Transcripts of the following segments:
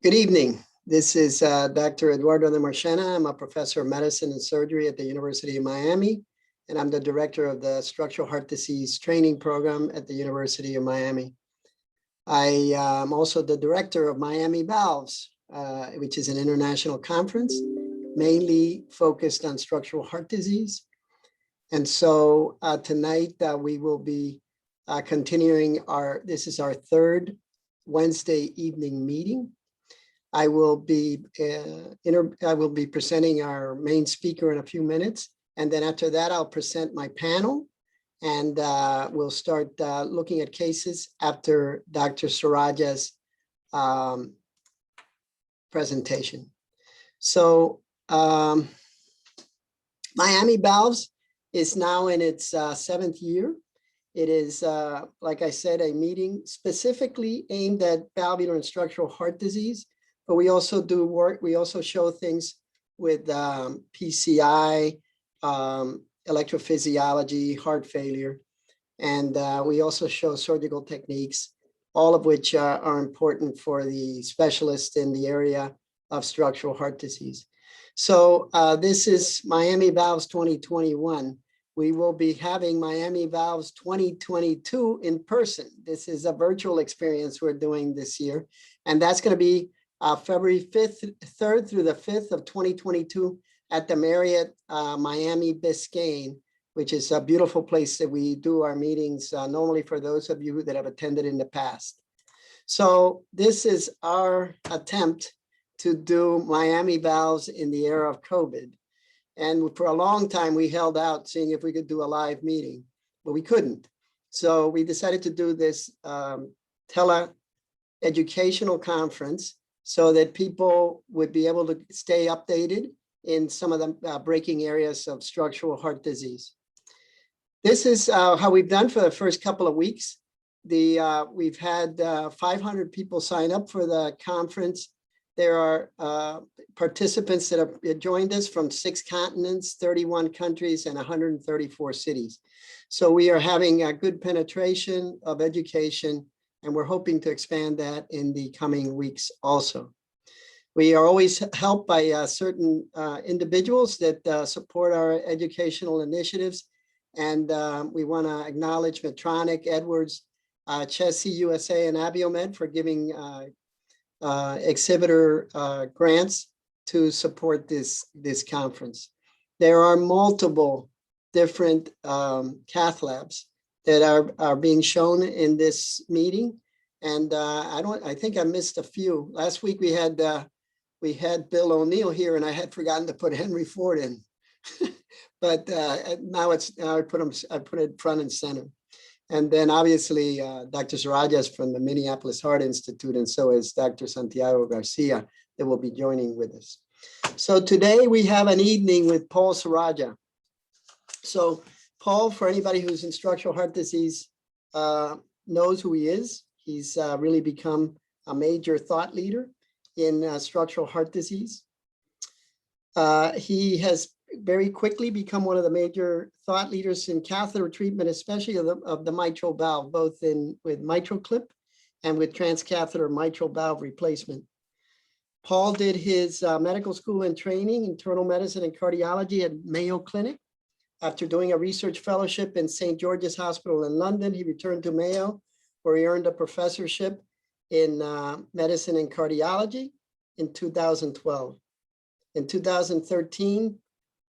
Good evening. This is Dr. Eduardo de Marchena. I'm a professor of medicine and surgery at the University of Miami, and I'm the director of the Structural Heart Disease Training Program at the University of Miami. I am also the director of Miami Valves, which is an international conference mainly focused on structural heart disease. And so tonight we will be continuing this is our third Wednesday evening meeting. I will be presenting our main speaker in a few minutes, and then after that I'll present my panel, and we'll start looking at cases after Dr. Sorajja's presentation. So Miami Valves is now in its 7th year. It is, like I said, a meeting specifically aimed at valvular and structural heart disease. But we also do work, we also show things with PCI, electrophysiology, heart failure, and we also show surgical techniques, all of which are important for the specialists in the area of structural heart disease. So this is Miami Valves 2021. We will be having Miami Valves 2022 in person. This is a virtual experience we're doing this year, and that's going to be February 3rd through the 5th of 2022 at the Marriott Miami Biscayne, which is a beautiful place that we do our meetings normally for those of you that have attended in the past. So this is our attempt to do Miami Valves in the era of COVID. And for a long time, we held out seeing if we could do a live meeting, but we couldn't. So we decided to do this tele-educational conference so that people would be able to stay updated in some of the breaking areas of structural heart disease. This is how we've done for the first couple of weeks. We've had 500 people sign up for the conference. There are participants that have joined us from 6 continents, 31 countries, and 134 cities. So we are having a good penetration of education, and we're hoping to expand that in the coming weeks also. We are always helped by certain individuals that support our educational initiatives. And we want to acknowledge Medtronic, Edwards, Chessie USA, and Abiomed for giving exhibitor grants to support this conference. There are multiple different cath labs that are being shown in this meeting, and I think I missed a few. Last week we had Bill O'Neill here, and I had forgotten to put Henry Ford in, but now I put it front and center. And then obviously Dr. Sorajja is from the Minneapolis Heart Institute, and so is Dr. Santiago Garcia that will be joining with us. So today we have an evening with Paul Sorajja. So Paul, for anybody who's in structural heart disease, knows who he is. He's really become a major thought leader in structural heart disease. He has very quickly become one of the major thought leaders in catheter treatment, especially of the mitral valve, both with mitral clip and with transcatheter mitral valve replacement. Paul did his medical school and training, internal medicine and cardiology at Mayo Clinic. After doing a research fellowship in St. George's Hospital in London, he returned to Mayo, where he earned a professorship in medicine and cardiology in 2012. In 2013,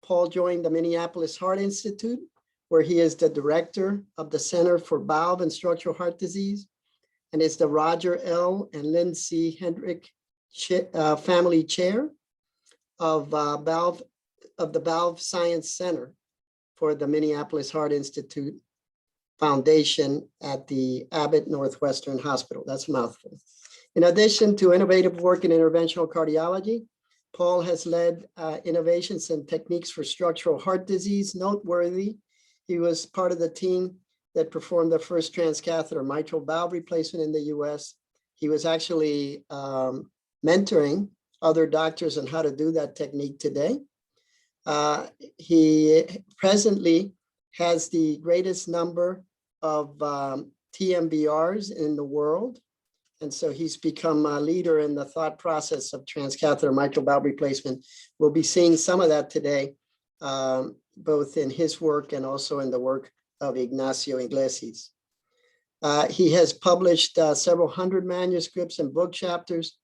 Paul joined the Minneapolis Heart Institute, where he is the director of the Center for Valve and Structural Heart Disease, and is the Roger L. and Lindsay Hendrick Family Chair of the Valve Science Center for the Minneapolis Heart Institute Foundation at the Abbott Northwestern Hospital. That's a mouthful. In addition to innovative work in interventional cardiology, Paul has led innovations and techniques for structural heart disease. Noteworthy, he was part of the team that performed the first transcatheter mitral valve replacement in the US. He was actually mentoring other doctors on how to do that technique today. He presently has the greatest number of TMVRs in the world. And so he's become a leader in the thought process of transcatheter mitral valve replacement. We'll be seeing some of that today, both in his work and also in the work of Ignacio Inglessis. He has published several hundred manuscripts and book chapters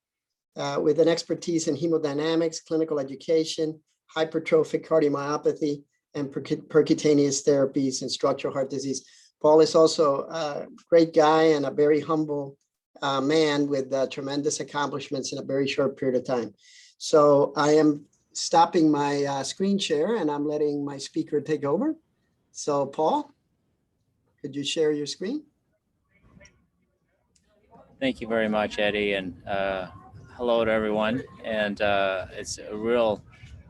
with an expertise in hemodynamics, clinical education, hypertrophic cardiomyopathy, and percutaneous therapies and structural heart disease. Paul is also a great guy and a very humble man with tremendous accomplishments in a very short period of time. So I am stopping my screen share and I'm letting my speaker take over. So Paul, could you share your screen? Thank you very much, Eddie, and hello to everyone. And it's a real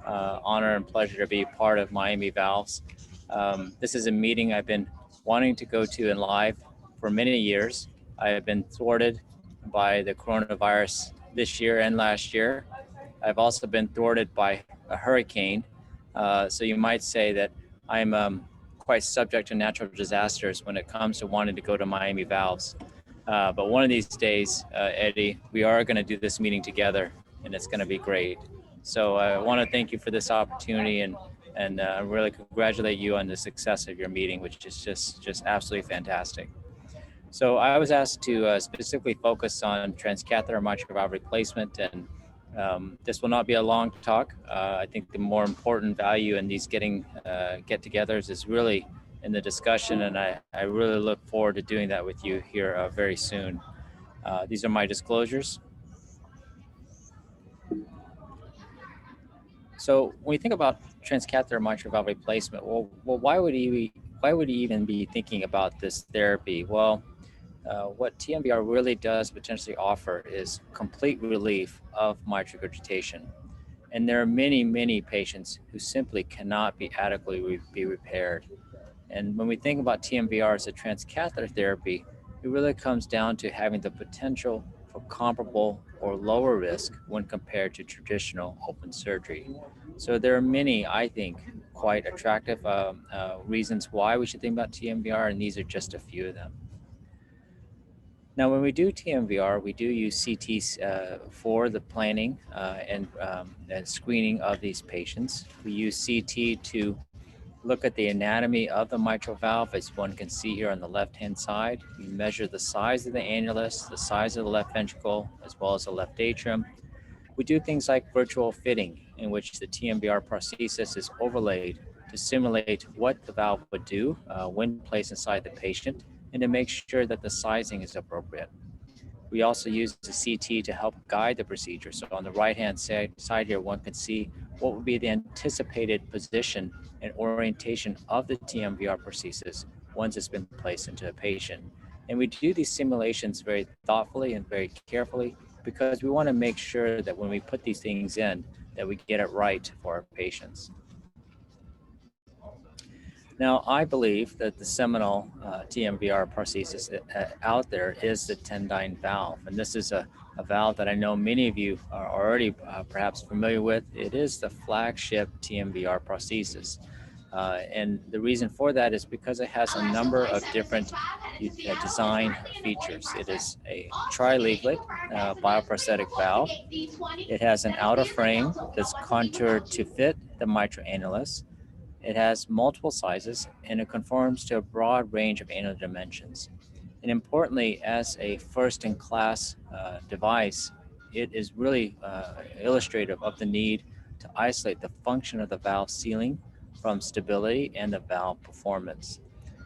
honor and pleasure to be part of Miami Valves. This is a meeting I've been wanting to go to in live for many years. I have been thwarted by the coronavirus this year and last year. I've also been thwarted by a hurricane. So you might say that I'm quite subject to natural disasters when it comes to wanting to go to Miami Valves. But one of these days, Eddie, we are going to do this meeting together, and it's going to be great. So I want to thank you for this opportunity and really congratulate you on the success of your meeting, which is just absolutely fantastic. So I was asked to specifically focus on transcatheter mitral valve replacement, and this will not be a long talk. I think the more important value in these get-togethers is really in the discussion, and I really look forward to doing that with you here very soon. These are my disclosures. So when you think about transcatheter mitral valve replacement, well, why would you even be thinking about this therapy? Well, what TMVR really does potentially offer is complete relief of mitral regurgitation. And there are many patients who simply cannot be adequately be repaired. And when we think about TMVR as a transcatheter therapy, it really comes down to having the potential for comparable or lower risk when compared to traditional open surgery. So there are many, I think, quite attractive reasons why we should think about TMVR, and these are just a few of them. Now, when we do TMVR, we do use CTs for the planning and screening of these patients. We use CT to look at the anatomy of the mitral valve, as one can see here on the left-hand side. We measure the size of the annulus, the size of the left ventricle, as well as the left atrium. We do things like virtual fitting, in which the TMVR prosthesis is overlaid to simulate what the valve would do when placed inside the patient, and to make sure that the sizing is appropriate. We also use the CT to help guide the procedure. So on the right-hand side here, one can see what would be the anticipated position and orientation of the TMVR prosthesis once it's been placed into a patient. And we do these simulations very thoughtfully and very carefully because we want to make sure that when we put these things in, that we get it right for our patients. Now, I believe that the seminal TMVR prosthesis out there is the Tendyne valve. And this is a valve that I know many of you are already perhaps familiar with. It is the flagship TMVR prosthesis. And the reason for that is because it has a number of different design features. It is a tri-leaflet bioprosthetic valve. It has an outer frame that's contoured to fit the mitral annulus. It has multiple sizes, and it conforms to a broad range of annular dimensions. And importantly, as a first-in-class device, it is really illustrative of the need to isolate the function of the valve sealing from stability and the valve performance.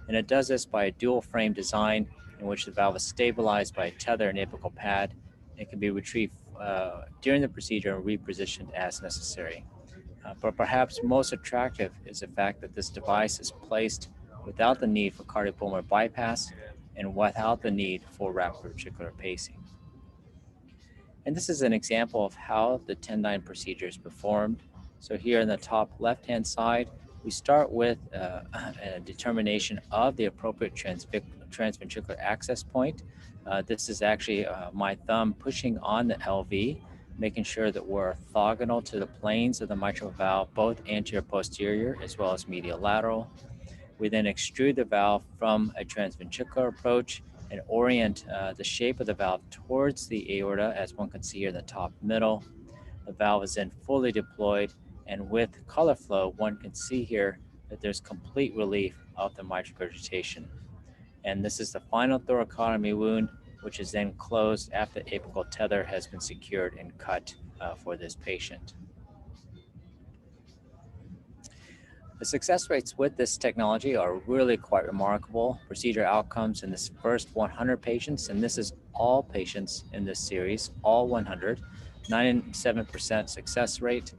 And it does this by a dual frame design in which the valve is stabilized by a tether and apical pad. It can be retrieved during the procedure and repositioned as necessary. But perhaps most attractive is the fact that this device is placed without the need for cardiopulmonary bypass and without the need for rapid ventricular pacing. And this is an example of how the Tendyne procedure is performed. So here in the top left-hand side, we start with a determination of the appropriate transventricular access point. This is actually my thumb pushing on the LV, making sure that we're orthogonal to the planes of the mitral valve, both anterior posterior as well as medial lateral. We then extrude the valve from a transventricular approach and orient the shape of the valve towards the aorta, as one can see here in the top middle. The valve is then fully deployed, and with color flow, one can see here that there's complete relief of the mitral regurgitation. And this is the final thoracotomy wound, which is then closed after the apical tether has been secured and cut for this patient. The success rates with this technology are really quite remarkable. Procedure outcomes in this first 100 patients, and this is all patients in this series, all 100, 97% success rate.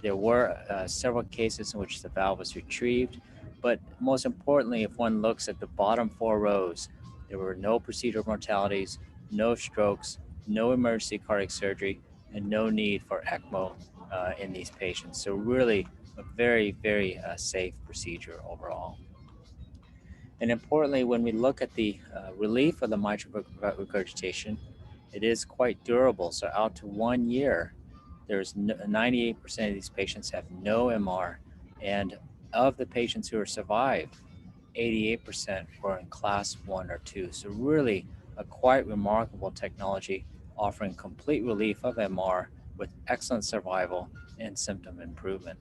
There were several cases in which the valve was retrieved, but most importantly, if one looks at the bottom 4 rows, there were no procedural mortalities, no strokes, no emergency cardiac surgery, and no need for ECMO in these patients. So really a very, very safe procedure overall. And importantly, when we look at the relief of the mitral regurgitation, it is quite durable. So out to 1 year, there's 98% of these patients have no MR, and of the patients who are survived, 88% were in class 1 or 2. So really a quite remarkable technology offering complete relief of MR with excellent survival and symptom improvement.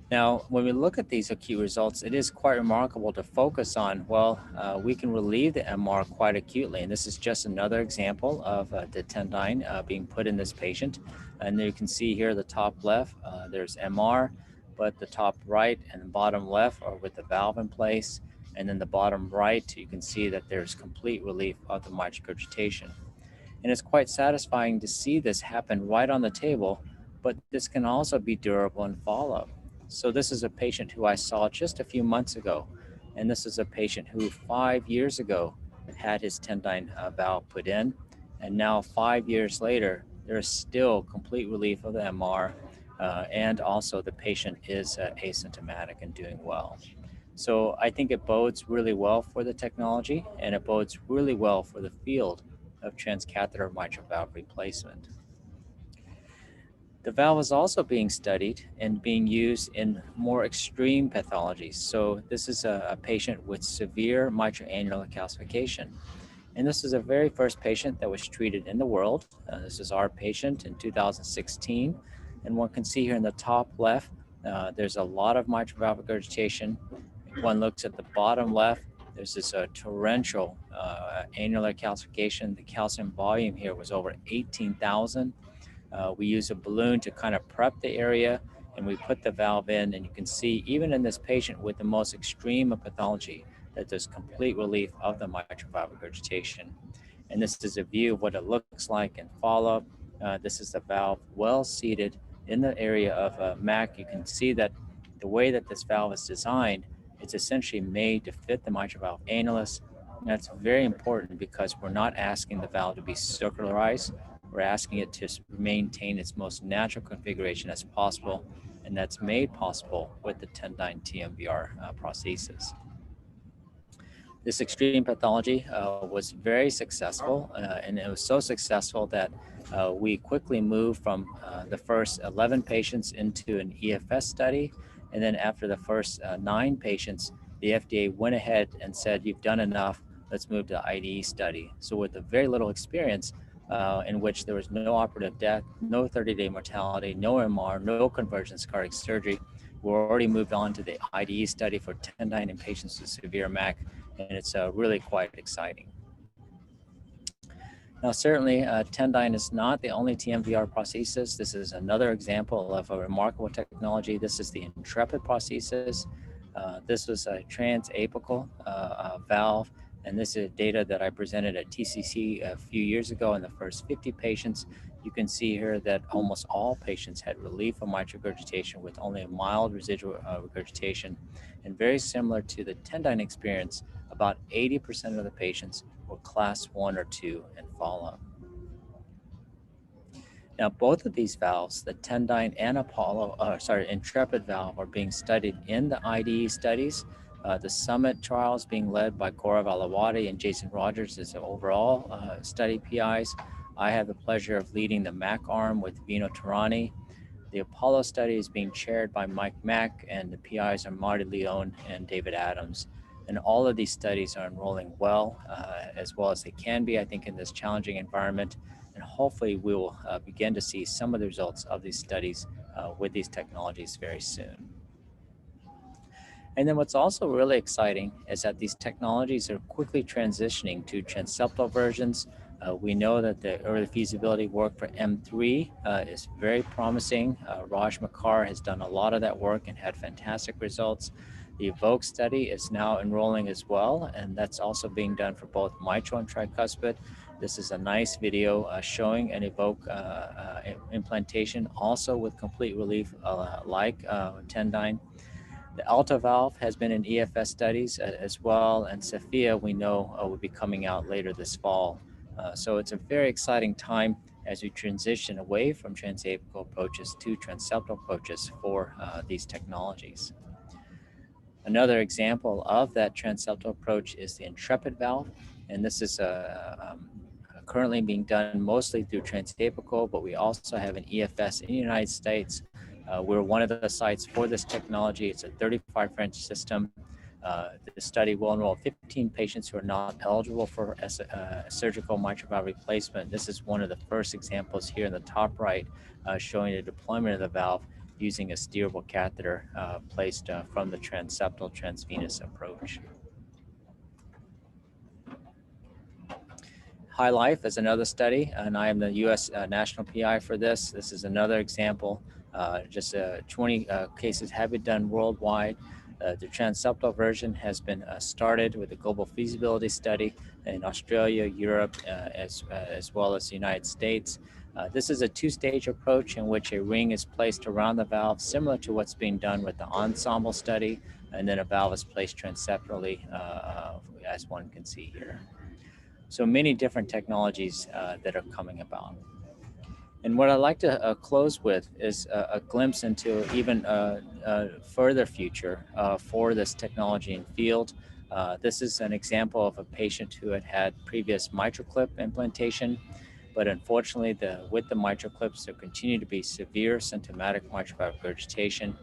Now, when we look at these acute results, it is quite remarkable to focus on, well, we can relieve the MR quite acutely. And this is just another example of the Tendyne being put in this patient. And you can see here, the top left, there's MR, but the top right and the bottom left are with the valve in place. And then the bottom right, you can see that there's complete relief of the mitral regurgitation. And it's quite satisfying to see this happen right on the table, but this can also be durable in follow-up. So this is a patient who I saw just a few months ago, and this is a patient who 5 years ago had his Tendyne valve put in, and now 5 years later, there is still complete relief of the MR, and also the patient is asymptomatic and doing well. So I think it bodes really well for the technology, and it bodes really well for the field of transcatheter mitral valve replacement. The valve is also being studied and being used in more extreme pathologies. So this is a patient with severe mitral annular calcification. And this is the very first patient that was treated in the world. This is our patient in 2016. And one can see here in the top left, there's a lot of mitral valve regurgitation. If one looks at the bottom left, there's this torrential annular calcification. The calcium volume here was over 18,000. We use a balloon to kind of prep the area, and we put the valve in, and you can see even in this patient with the most extreme of pathology that there's complete relief of the mitral valve regurgitation. And this is a view of what it looks like in follow-up. This is the valve well seated in the area of MAC. You can see that the way that this valve is designed, it's essentially made to fit the mitral valve annulus. And that's very important because we're not asking the valve to be circularized. We're asking it to maintain its most natural configuration as possible, and that's made possible with the Tendyne TMVR prosthesis. This extreme pathology was very successful, and it was so successful that we quickly moved from the first 11 patients into an EFS study, and then after the first 9 patients, the FDA went ahead and said, you've done enough, let's move to the IDE study. So with a very little experience, in which there was no operative death, no 30-day mortality, no MR, no convergence cardiac surgery. We're already moved on to the IDE study for Tendyne in patients with severe MAC, and it's really quite exciting. Now, certainly, Tendyne is not the only TMVR prosthesis. This is another example of a remarkable technology. This is the Intrepid prosthesis. This was a transapical valve. And this is data that I presented at TCC a few years ago in the first 50 patients. You can see here that almost all patients had relief of mitral regurgitation with only a mild residual regurgitation. And very similar to the Tendyne experience, about 80% of the patients were class 1 or 2 in follow-up. Now, both of these valves, the Tendyne and Intrepid valve, are being studied in the IDE studies. The Summit trial is being led by Gaurav Alawadi and Jason Rogers as the overall study PIs. I have the pleasure of leading the MAC arm with Vino Tarani. The Apollo study is being chaired by Mike Mack, and the PIs are Marty Leone and David Adams. And all of these studies are enrolling well, as well as they can be, I think, in this challenging environment. And hopefully we will begin to see some of the results of these studies with these technologies very soon. And then what's also really exciting is that these technologies are quickly transitioning to transseptal versions. We know that the early feasibility work for M3 is very promising. Raj Makkar has done a lot of that work and had fantastic results. The EVOKE study is now enrolling as well, and that's also being done for both mitral and tricuspid. This is a nice video showing an EVOKE implantation, also with complete relief like Tendyne. The Alta valve has been in EFS studies as well, and Sophia, we know, will be coming out later this fall. So it's a very exciting time as we transition away from transapical approaches to transseptal approaches for these technologies. Another example of that transseptal approach is the Intrepid valve, and this is currently being done mostly through transapical, but we also have an EFS in the United States. We're one of the sites for this technology. It's a 35 French system. The study will enroll 15 patients who are not eligible for surgical mitral valve replacement. This is one of the first examples here in the top right, showing the deployment of the valve using a steerable catheter placed from the transseptal transvenous approach. Highlife is another study, and I am the U.S. national PI for this. This is another example. 20 cases have been done worldwide. The transseptal version has been started with a global feasibility study in Australia, Europe, as well as the United States. This is a two-stage approach in which a ring is placed around the valve, similar to what's being done with the Ensemble study, and then a valve is placed transseptally, as one can see here. So many different technologies that are coming about. And what I'd like to close with is a glimpse into even a further future for this technology and field. This is an example of a patient who had previous mitral clip implantation, but unfortunately with the mitral clips there continue to be severe symptomatic mitral valve regurgitation.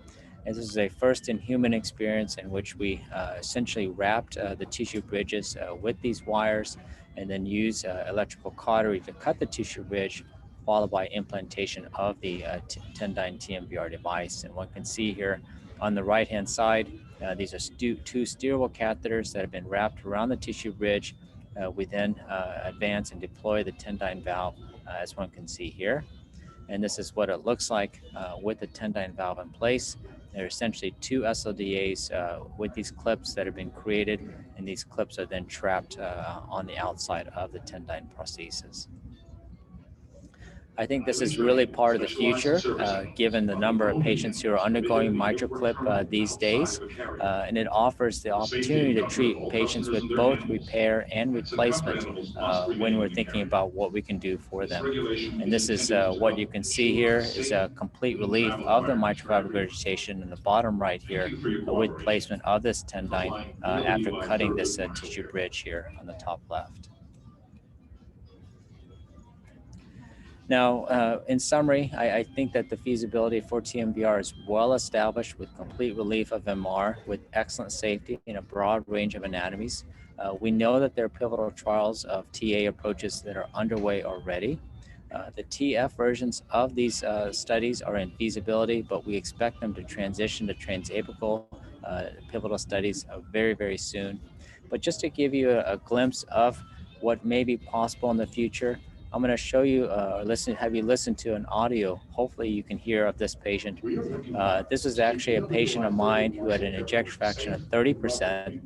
And this is a first-in-human experience in which we essentially wrapped the tissue bridges with these wires and then use electrical cautery to cut the tissue bridge, followed by implantation of the Tendyne TMVR device. And one can see here on the right-hand side, these are two steerable catheters that have been wrapped around the tissue bridge. We then advance and deploy the Tendyne valve, as one can see here. And this is what it looks like with the Tendyne valve in place. There are essentially two SLDAs with these clips that have been created, and these clips are then trapped on the outside of the Tendyne prosthesis. I think this is really part of the future, given the number of patients who are undergoing mitral clip these days, and it offers the opportunity to treat patients with both repair and replacement when we're thinking about what we can do for them. And this is what you can see here is a complete relief of the mitral valve regurgitation in the bottom right here with placement of this Tendyne after cutting this tissue bridge here on the top left. Now, in summary, I think that the feasibility for TMVR is well established with complete relief of MR with excellent safety in a broad range of anatomies. We know that there are pivotal trials of TA approaches that are underway already. The TF versions of these studies are in feasibility, but we expect them to transition to transapical pivotal studies very, very soon. But just to give you a glimpse of what may be possible in the future, I'm going to show you, have you listen to an audio. Hopefully you can hear of this patient. This was actually a patient of mine who had an ejection fraction of 30%,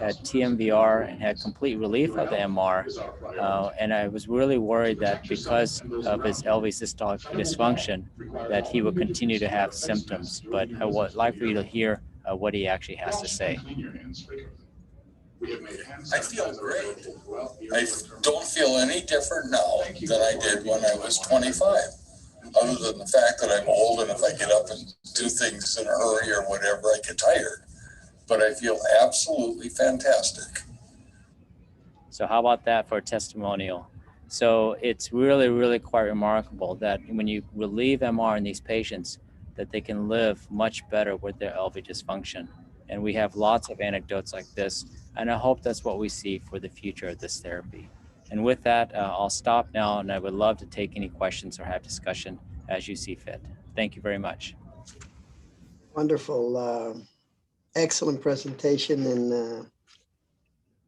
had TMVR and had complete relief of the MR. And I was really worried that because of his LV systolic dysfunction, that he would continue to have symptoms. But I would like for you to hear what he actually has to say. I feel great. I don't feel any different now than I did when I was 25, other than the fact that I'm old and if I get up and do things in a hurry or whatever, I get tired. But I feel absolutely fantastic. So how about that for a testimonial? So it's really, really quite remarkable that when you relieve MR in these patients, that they can live much better with their LV dysfunction. And we have lots of anecdotes like this. And I hope that's what we see for the future of this therapy. And with that, I'll stop now, and I would love to take any questions or have discussion as you see fit. Thank you very much. Wonderful. Excellent presentation, and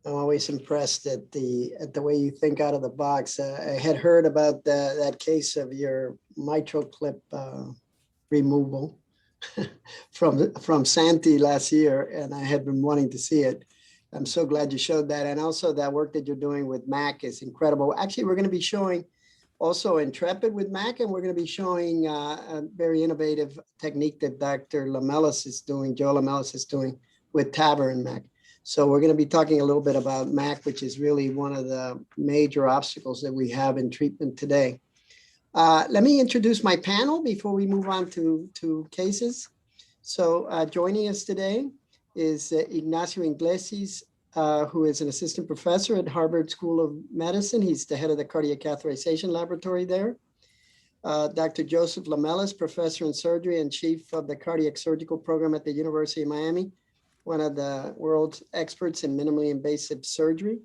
I'm always impressed at the way you think out of the box. I had heard about that case of your mitral clip removal from Santi last year, and I had been wanting to see it. I'm so glad you showed that, and also that work that you're doing with MAC is incredible. Actually, we're going to be showing also Intrepid with MAC, and we're going to be showing a very innovative technique that Dr. Lamelas is doing, Joe Lamelas is doing with TAVR and MAC. So we're going to be talking a little bit about MAC, which is really one of the major obstacles that we have in treatment today. Let me introduce my panel before we move on to cases. So joining us today is Ignacio Inglessis, who is an assistant professor at Harvard School of Medicine. He's the head of the cardiac catheterization laboratory there. Dr. Joseph Lamelas, professor in surgery and chief of the cardiac surgical program at the University of Miami, one of the world's experts in minimally invasive surgery.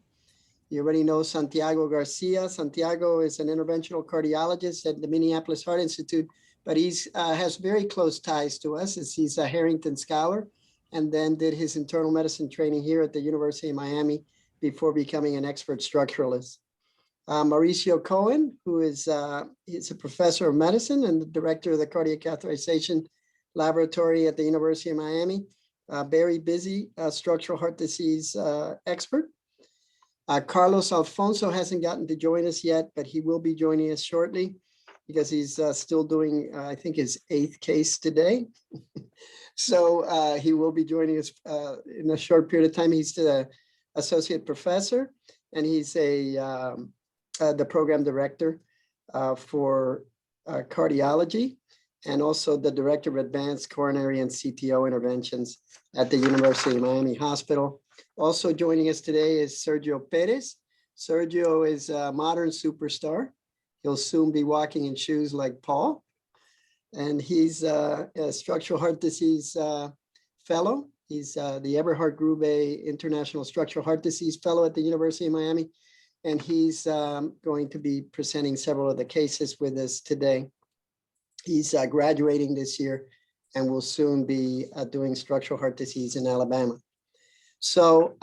You already know Santiago Garcia. Santiago is an interventional cardiologist at the Minneapolis Heart Institute, but he's has very close ties to us, as he's a Harrington Scholar, and then did his internal medicine training here at the University of Miami before becoming an expert structuralist. Mauricio Cohen, who is he's a professor of medicine and the director of the cardiac catheterization laboratory at the University of Miami. Very busy structural heart disease expert. Carlos Alfonso hasn't gotten to join us yet, but he will be joining us shortly because he's still doing, I think, his 8th case today. So he will be joining us in a short period of time. He's the associate professor, and he's the program director for cardiology, and also the director of advanced coronary and CTO interventions at the University of Miami Hospital. Also joining us today is Sergio Perez. Sergio is a modern superstar. He'll soon be walking in shoes like Paul. And he's a structural heart disease fellow. He's the Eberhard Grube International Structural Heart Disease Fellow at the University of Miami. And he's going to be presenting several of the cases with us today. He's graduating this year and will soon be doing structural heart disease in Alabama. So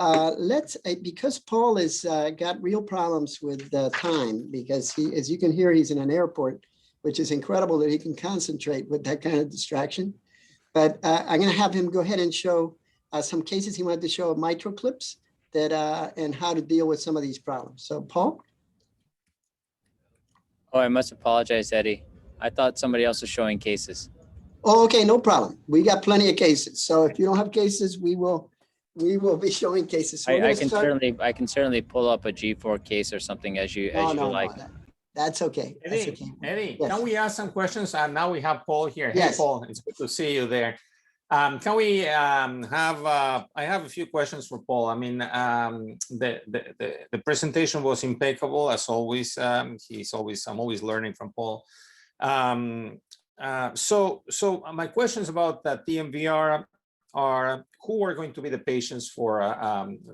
because Paul has got real problems with time, because he, as you can hear, he's in an airport, which is incredible that he can concentrate with that kind of distraction. But I'm going to have him go ahead and show some cases he wanted to show of mitral clips that and how to deal with some of these problems. So Paul? Oh, I must apologize, Eddie. I thought somebody else was showing cases. Oh, okay, no problem. We got plenty of cases. So if you don't have cases, we will be showing cases. So I can certainly pull up a G4 case or something as you like. That's okay. That's okay. Eddie, Yes. can we ask some questions? Now we have Paul here. Yes. Hey, Paul, it's good to see you there. Can we I have a few questions for Paul. I mean, the presentation was impeccable as always. I'm always learning from Paul. So my questions about the TMVR are who are going to be the patients for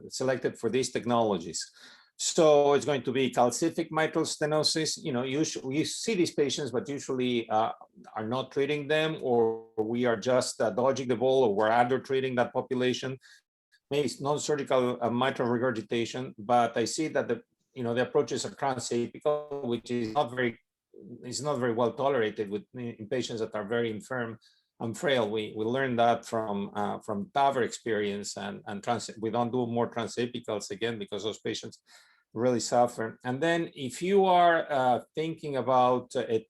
selected for these technologies. So it's going to be calcific mitral stenosis. You know, usually we see these patients, but usually are not treating them, or we are just dodging the ball, or we're under treating that population. Maybe it's non-surgical mitral regurgitation, but I see that the approaches are transapical, which is not very well tolerated in patients that are very infirm and frail. We learned that from TAVR experience, and we don't do more transapicals again because those patients really suffer. And then if you are thinking about a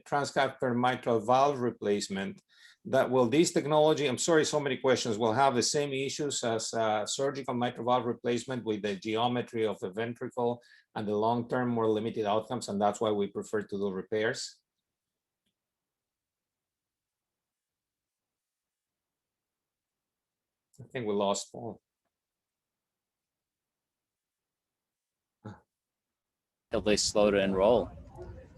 transcatheter mitral valve replacement, this technology, I'm sorry, so many questions, will have the same issues as surgical mitral valve replacement with the geometry of the ventricle and the long-term more limited outcomes, and that's why we prefer to do repairs. I think we lost Paul. Relatively slow to enroll.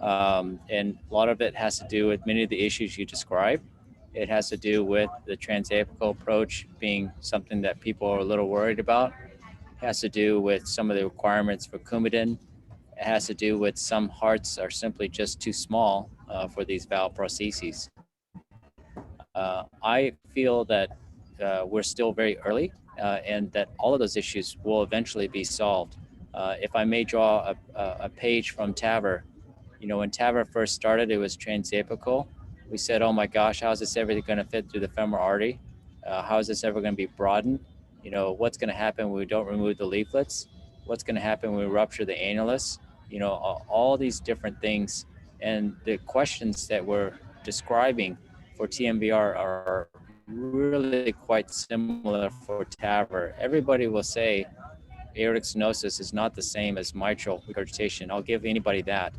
And a lot of it has to do with many of the issues you described. It has to do with the transapical approach being something that people are a little worried about. It has to do with some of the requirements for Coumadin. It has to do with some hearts are simply just too small for these valve prostheses. I feel that we're still very early and that all of those issues will eventually be solved. If I may draw a page from TAVR, you know, when TAVR first started, it was transapical. We said, oh my gosh, how is this ever going to fit through the femoral artery? How is this ever going to be broadened? You know, what's going to happen when we don't remove the leaflets? What's going to happen when we rupture the annulus? You know, all these different things. And the questions that we're describing for TMVR are really quite similar for TAVR. Everybody will say aortic stenosis is not the same as mitral regurgitation. I'll give anybody that.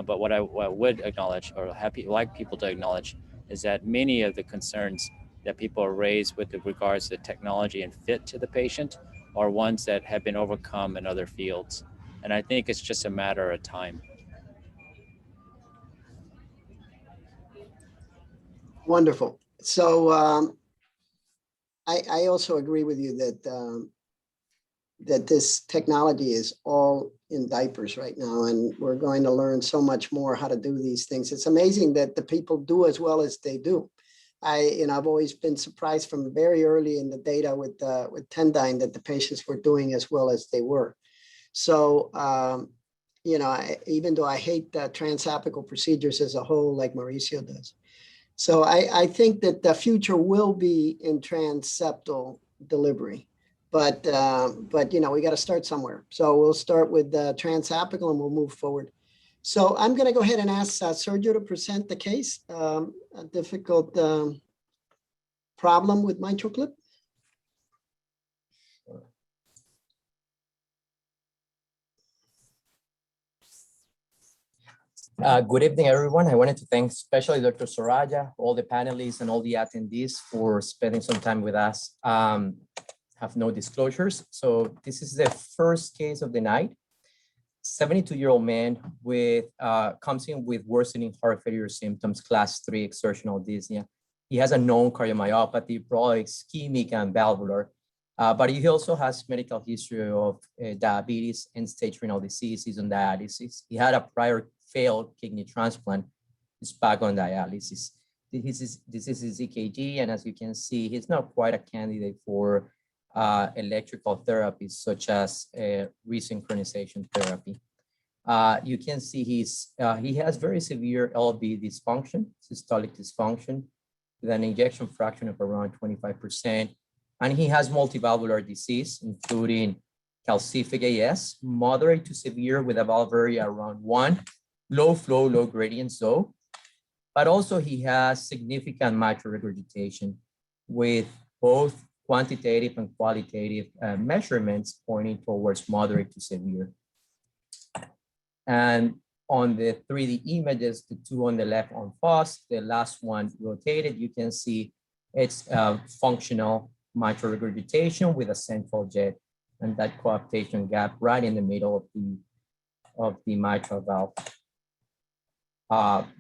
But what I would acknowledge, or like people to acknowledge, is that many of the concerns that people are raised with regards to technology and fit to the patient are ones that have been overcome in other fields. And I think it's just a matter of time. Wonderful. So I also agree with you that that this technology is all in diapers right now, and we're going to learn so much more how to do these things. It's amazing that the people do as well as they do. I've always been surprised from very early in the data with Tendyne that the patients were doing as well as they were. So, even though I hate transapical procedures as a whole, like Mauricio does. So I think that the future will be in transseptal delivery. But we got to start somewhere. So we'll start with transapical and we'll move forward. So I'm going to go ahead and ask Sergio to present the case, a difficult problem with mitral clip. Good evening, everyone. I wanted to thank especially Dr. Sorajja, all the panelists and all the attendees for spending some time with us. Have no disclosures. So this is the first case of the night. 72-year-old man with comes in with worsening heart failure symptoms, class 3 exertional dyspnea. He has a known cardiomyopathy, probably ischemic and valvular, but he also has medical history of diabetes, end-stage renal disease. He's on dialysis. He had a prior failed kidney transplant. He's back on dialysis. This is his EKG, and as you can see, he's not quite a candidate for electrical therapies such as resynchronization therapy. You can see he has very severe LV dysfunction, systolic dysfunction, with an ejection fraction of around 25%. And he has multivalvular disease, including calcific AS, moderate to severe with a valve area around 1, low flow, low gradient zone. But also he has significant mitral regurgitation with both quantitative and qualitative measurements pointing towards moderate to severe. And on the 3D images, the two on the left on FOSS, the last one rotated, you can see it's functional mitral regurgitation with a central jet and that coaptation gap right in the middle of the mitral valve.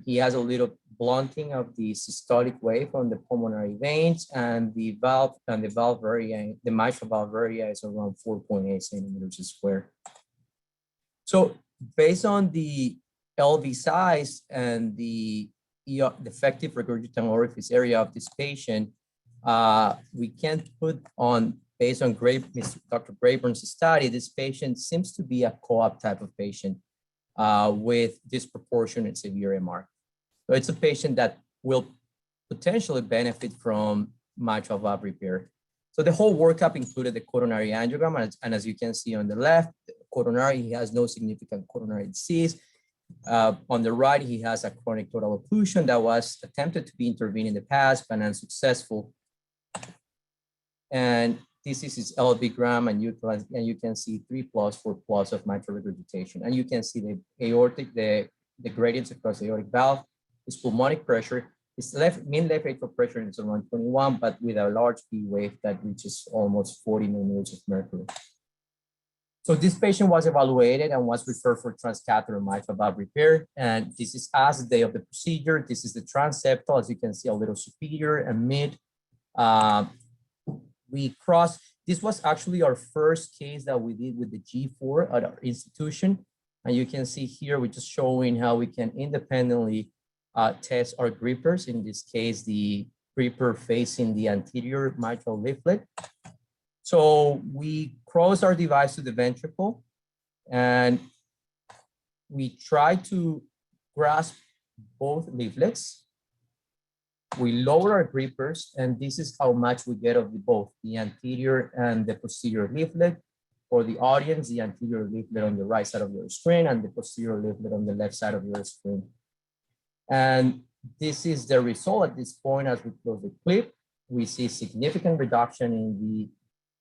He has a little blunting of the systolic wave on the pulmonary veins, and the valve area, the mitral valve area is around 4.8 centimeters square. So based on the LV size and the effective regurgitant orifice area of this patient, we can put on, based on Dr. Grayburn's study, this patient seems to be a co-op type of patient with disproportionate severe MR. So it's a patient that will potentially benefit from mitral valve repair. So the whole workup included the coronary angiogram, and as you can see on the left, coronary, he has no significant coronary disease. On the right, he has a chronic total occlusion that was attempted to be intervened in the past, but unsuccessful. And this is his LV gram, and you can see 3+, 4+ of mitral regurgitation. And you can see the aortic, the gradients across the aortic valve. His pulmonic pressure, his mean left atrial pressure is around 21, but with a large P wave that reaches almost 40 millimeters of mercury. So this patient was evaluated and was referred for transcatheter mitral valve repair. And this is as the day of the procedure. This is the transeptal, as you can see, a little superior and mid. We crossed, this was actually our first case that we did with the G4 at our institution. And you can see here, we're just showing how we can independently test our grippers. In this case, the gripper facing the anterior mitral leaflet. So we cross our device to the ventricle and we try to grasp both leaflets. We lower our grippers, and this is how much we get of both the anterior and the posterior leaflet. For the audience, the anterior leaflet on the right side of your screen and the posterior leaflet on the left side of your screen. And this is the result at this point. As we close the clip, we see significant reduction in the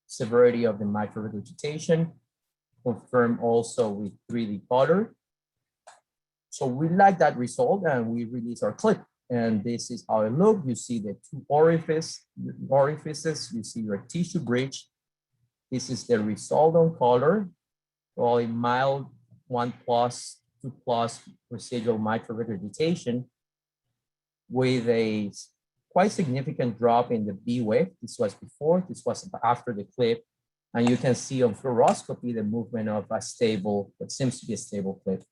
severity of the mitral regurgitation, confirmed also with 3D color. So we like that result and we release our clip. And this is how it looks. You see the two orifices, you see your tissue bridge. This is the result on color, so a mild 1+, 2+ residual mitral regurgitation with a quite significant drop in the B wave. This was before, this was after the clip. And you can see on fluoroscopy the movement of a stable, what seems to be a stable clip.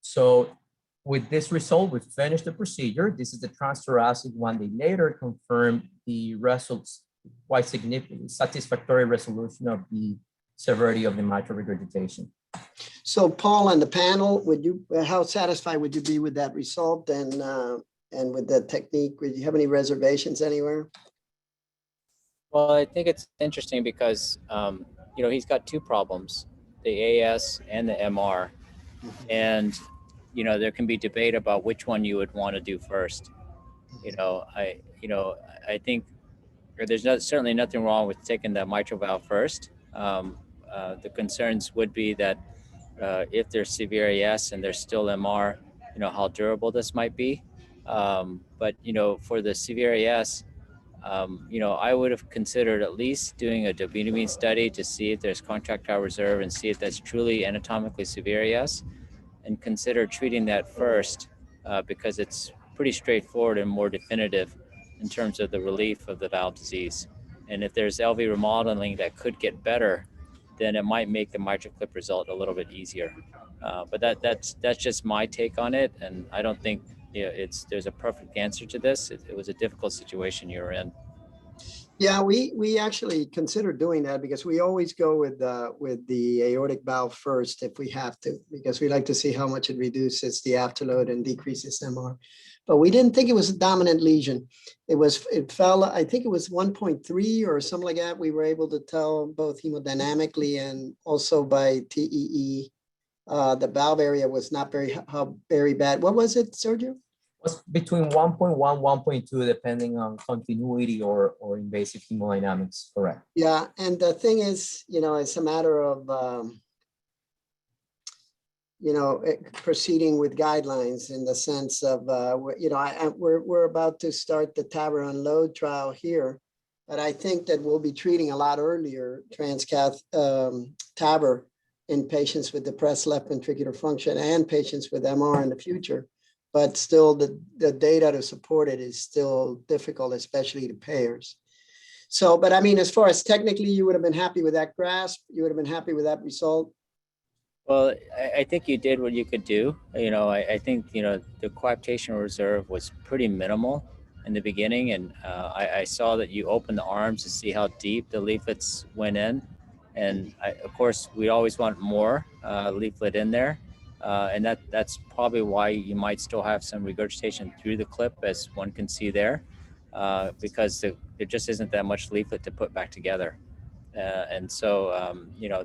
So with this result, we finished the procedure. This is the transthoracic 1 day later, confirmed the results, quite significant, satisfactory resolution of the severity of the mitral regurgitation. So Paul, on the panel, would you, how satisfied would you be with that result and with the technique? Would you have any reservations anywhere? Well, I think it's interesting because, you know, he's got two problems, the AS and the MR. And, you know, there can be debate about which one you would want to do first. I think there's certainly nothing wrong with taking the mitral valve first. The concerns would be that if there's severe AS and there's still MR, you know, how durable this might be. But, you know, for the severe AS, you know, I would have considered at least doing a dobutamine study to see if there's contractile reserve and see if that's truly anatomically severe AS, and consider treating that first because it's pretty straightforward and more definitive in terms of the relief of the valve disease. And if there's LV remodeling that could get better, then it might make the mitral clip result a little bit easier. But that's just my take on it, and I don't think, you know, there's a perfect answer to this. It was a difficult situation you were in. Yeah, we actually consider doing that because we always go with the aortic valve first if we have to, because we like to see how much it reduces the afterload and decreases MR. But we didn't think it was a dominant lesion. It fell, I think it was 1.3 or something like that. We were able to tell both hemodynamically and also by TEE. The valve area was not very bad. What was it, Sergio? Was between 1.1, 1.2, depending on continuity or invasive hemodynamics, correct? Yeah, and the thing is, you know, it's a matter of, you know, proceeding with guidelines in the sense of, you know, we're about to start the TAVR Unload trial here, but I think that we'll be treating a lot earlier transcath TAVR in patients with depressed left ventricular function and patients with MR in the future. But still the data to support it is still difficult, especially to payers. So, but I mean, as far as technically, you would have been happy with that grasp? You would have been happy with that result? Well, I think you did what you could do. You know, I think, you know, the coaptation reserve was pretty minimal in the beginning. And I saw that you opened the arms to see how deep the leaflets went in. And of course, we always want more leaflet in there. And that's probably why you might still have some regurgitation through the clip, as one can see there, because there just isn't that much leaflet to put back together. And so, you know,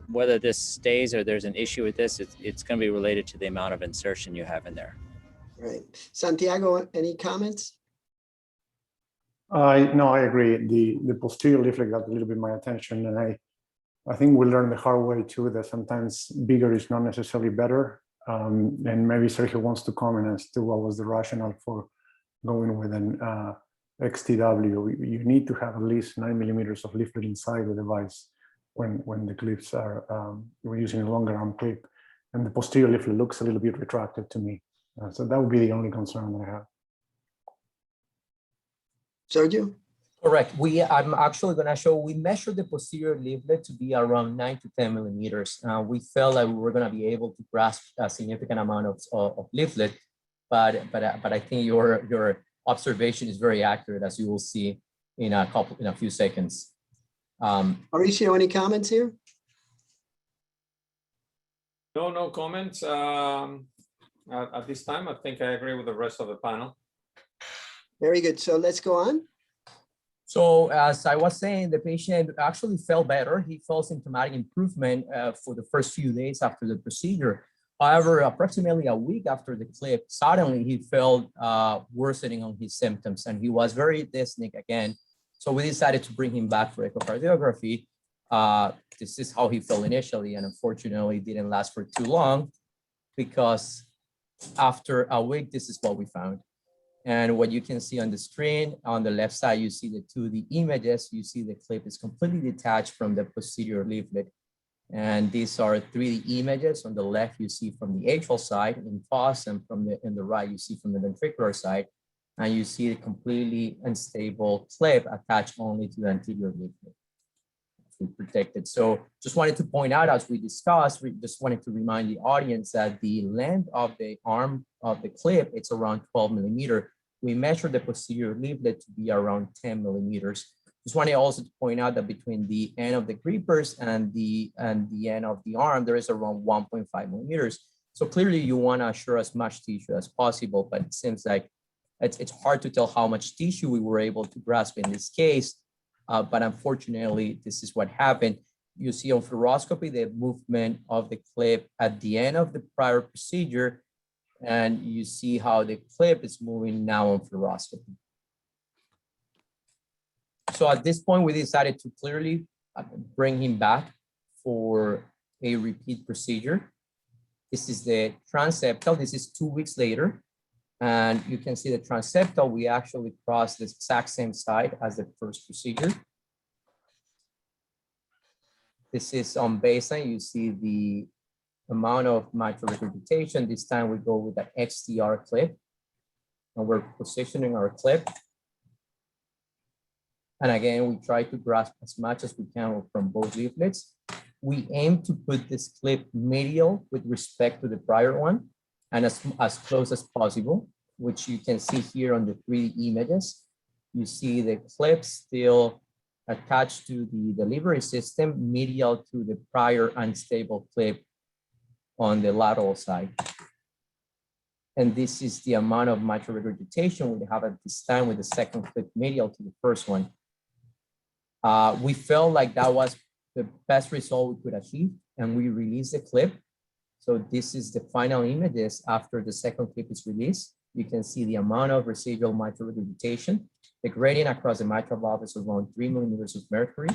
whether this stays or there's an issue with this, it's going to be related to the amount of insertion you have in there. Right. Santiago, any comments? No, I agree. The posterior leaflet got a little bit my attention, and I think we learned the hard way too that sometimes bigger is not necessarily better. And maybe Sergio wants to comment as to what was the rationale for going with an XTW. You need to have at least 9 millimeters of leaflet inside the device. when the clips are, we're using a longer arm clip, and the posterior leaflet looks a little bit retracted to me. So that would be the only concern that I have. Sergio? Correct. I'm actually going to show, we measured the posterior leaflet to be around 9 to 10 millimeters. We felt like we were going to be able to grasp a significant amount of leaflet, but I think your observation is very accurate, as you will see in a few seconds. Mauricio, any comments here? No comments at this time. I think I agree with the rest of the panel. Very good. So let's go on. So as I was saying, the patient actually felt better. He felt symptomatic improvement for the first few days after the procedure. However, approximately a week after the clip, suddenly he felt worsening on his symptoms, and he was very dyspneic again. So we decided to bring him back for echocardiography. This is how he felt initially, and unfortunately it didn't last for too long, because after a week, this is what we found. And what you can see on the screen, on the left side, you see the 2D images. You see the clip is completely detached from the posterior leaflet. And these are 3D images. On the left, you see from the atrial side in FOSS, and in the right, you see from the ventricular side. And you see a completely unstable clip attached only to the anterior leaflet. Protected. So just wanted to point out, as we discussed, we just wanted to remind the audience that the length of the arm of the clip, it's around 12 millimeter. We measured the posterior leaflet to be around 10 millimeters. Just wanted also to point out that between the end of the grippers and the end of the arm, there is around 1.5 millimeters. So clearly you want to assure as much tissue as possible, but it seems like it's hard to tell how much tissue we were able to grasp in this case. But unfortunately, this is what happened. You see on fluoroscopy, the movement of the clip at the end of the prior procedure, and you see how the clip is moving now on fluoroscopy. So at this point, we decided to clearly bring him back for a repeat procedure. This is the transseptal. This is 2 weeks later. And you can see the transseptal, we actually crossed the exact same side as the first procedure. This is on baseline. You see the amount of mitral regurgitation. This time we go with the XTR clip, and we're positioning our clip. And again, we try to grasp as much as we can from both leaflets. We aim to put this clip medial with respect to the prior one, and as close as possible, which you can see here on the 3D images. You see the clip still attached to the delivery system, medial to the prior unstable clip on the lateral side. And this is the amount of mitral regurgitation we have at this time with the second clip medial to the first one. We felt like that was the best result we could achieve, and we released the clip. So this is the final images after the second clip is released. You can see the amount of residual mitral regurgitation. The gradient across the mitral valve is around 3 millimeters of mercury.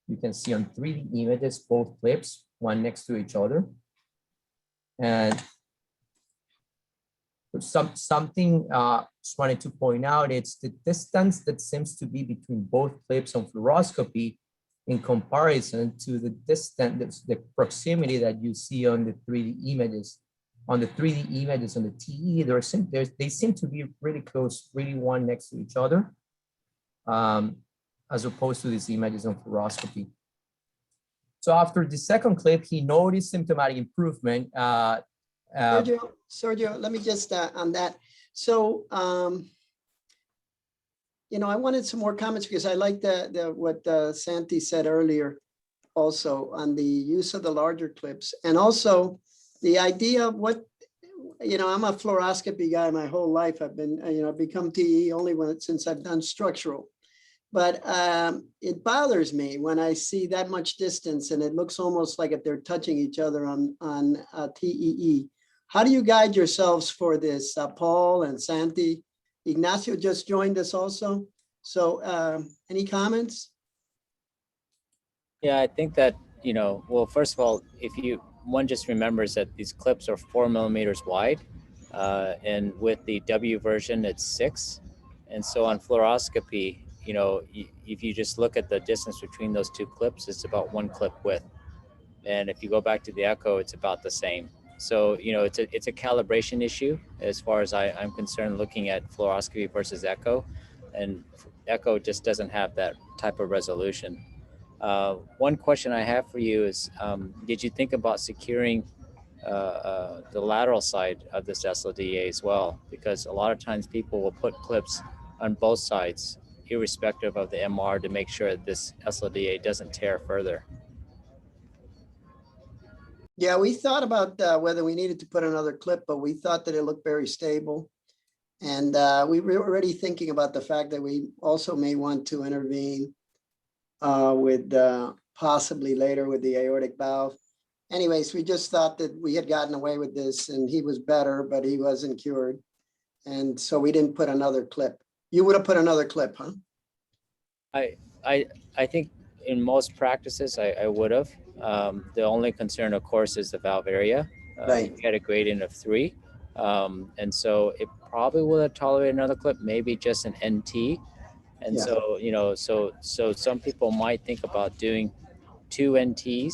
You can see on 3D images, both clips, one next to each other. And something just wanted to point out, it's the distance that seems to be between both clips on fluoroscopy in comparison to the distance, the proximity that you see on the 3D images. On the 3D images on the TE, they seem to be really close, really one next to each other, as opposed to these images on fluoroscopy. So after the second clip, he noticed symptomatic improvement. Sergio, let me just on that. So, you know, I wanted some more comments because I like what Santi said earlier, also on the use of the larger clips, and also the idea of what, you know, I'm a fluoroscopy guy my whole life. I've been, you know, become TE only since I've done structural. But it bothers me when I see that much distance and it looks almost like if they're touching each other on TEE. How do you guide yourselves for this? Paul and Santi, Ignacio just joined us also. So any comments? Yeah, I think that, you know, well, first of all, one just remembers that these clips are 4 millimeters wide, and with the W version, it's 6. And so on fluoroscopy, if you just look at the distance between those two clips, it's about 1 clip width. And if you go back to the echo, it's about the same. So, it's a calibration issue as far as I'm concerned, looking at fluoroscopy versus echo. And echo just doesn't have that type of resolution. One question I have for you is, did you think about securing the lateral side of this SLDA as well? Because a lot of times people will put clips on both sides, irrespective of the MR, to make sure that this SLDA doesn't tear further. Yeah, we thought about whether we needed to put another clip, but we thought that it looked very stable. And we were already thinking about the fact that we also may want to intervene with possibly later with the aortic valve. Anyways, we just thought that we had gotten away with this and he was better, but he wasn't cured. And so we didn't put another clip. You would have put another clip, huh? I think in most practices I would have. The only concern, of course, is the valve area. Right. You get a gradient of 3. And so it probably would have tolerated another clip, maybe just an NT. And Yeah. so, so some people might think about doing 2 NTs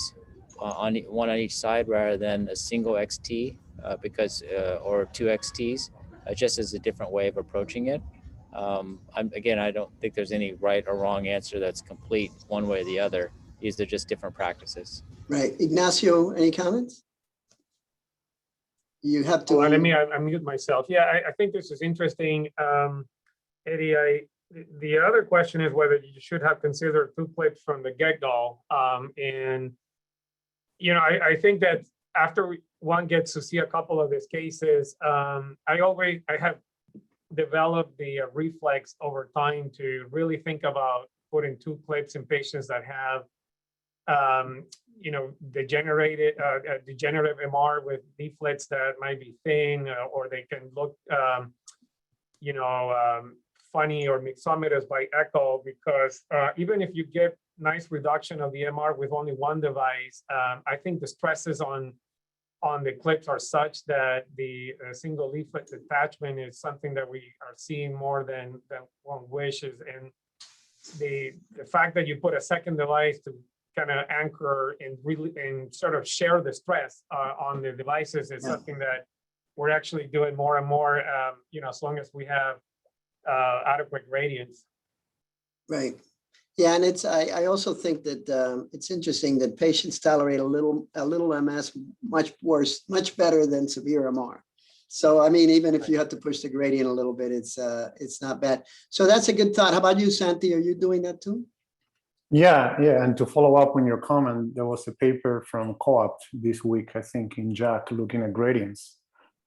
one on each side rather than a single XT or 2 XTs, just as a different way of approaching it. Again, I don't think there's any right or wrong answer that's complete one way or the other. These are just different practices. Right. Ignacio, any comments? You have to. Let me unmute myself. Yeah, I think this is interesting. Eddie, the other question is whether you should have considered 2 clips from the get-go. And, I think that after one gets to see a couple of these cases, I have developed the reflex over time to really think about putting 2 clips in patients that have degenerative MR with leaflets that might be thin, or they can look, funny or mixomatous by echo, because even if you get nice reduction of the MR with only 1 device, I think the stresses on the clips are such that the single leaflet attachment is something that we are seeing more than one wishes. And the fact that you put a second device to kind of anchor and sort of share the stress on the devices is something that we're actually doing more and more, as long as we have adequate gradients. Right. Yeah, and I also think that it's interesting that patients tolerate a little MS much better than severe MR. So I mean, even if you have to push the gradient a little bit, it's not bad. So that's a good thought. How about you, Santi? Are you doing that too? Yeah. And to follow up on your comment, there was a paper from Co-opt this week, I think, in JACC, looking at gradients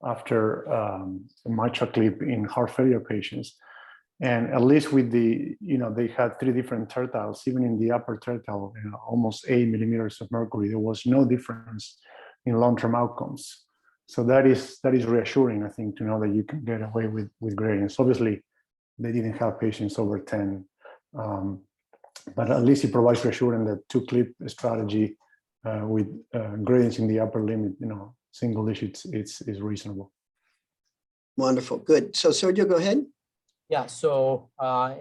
after a mitral clip in heart failure patients. And at least with they had 3 different tertiles, even in the upper tertile, almost 8 millimeters of mercury. There was no difference in long-term outcomes. So that is reassuring, I think, to know that you can get away with gradients. Obviously, they didn't have patients over 10, but at least it provides reassurance that 2-clip strategy with gradients in the upper limit, single digits, is reasonable. Wonderful. Good. So Sergio, go ahead. Yeah, so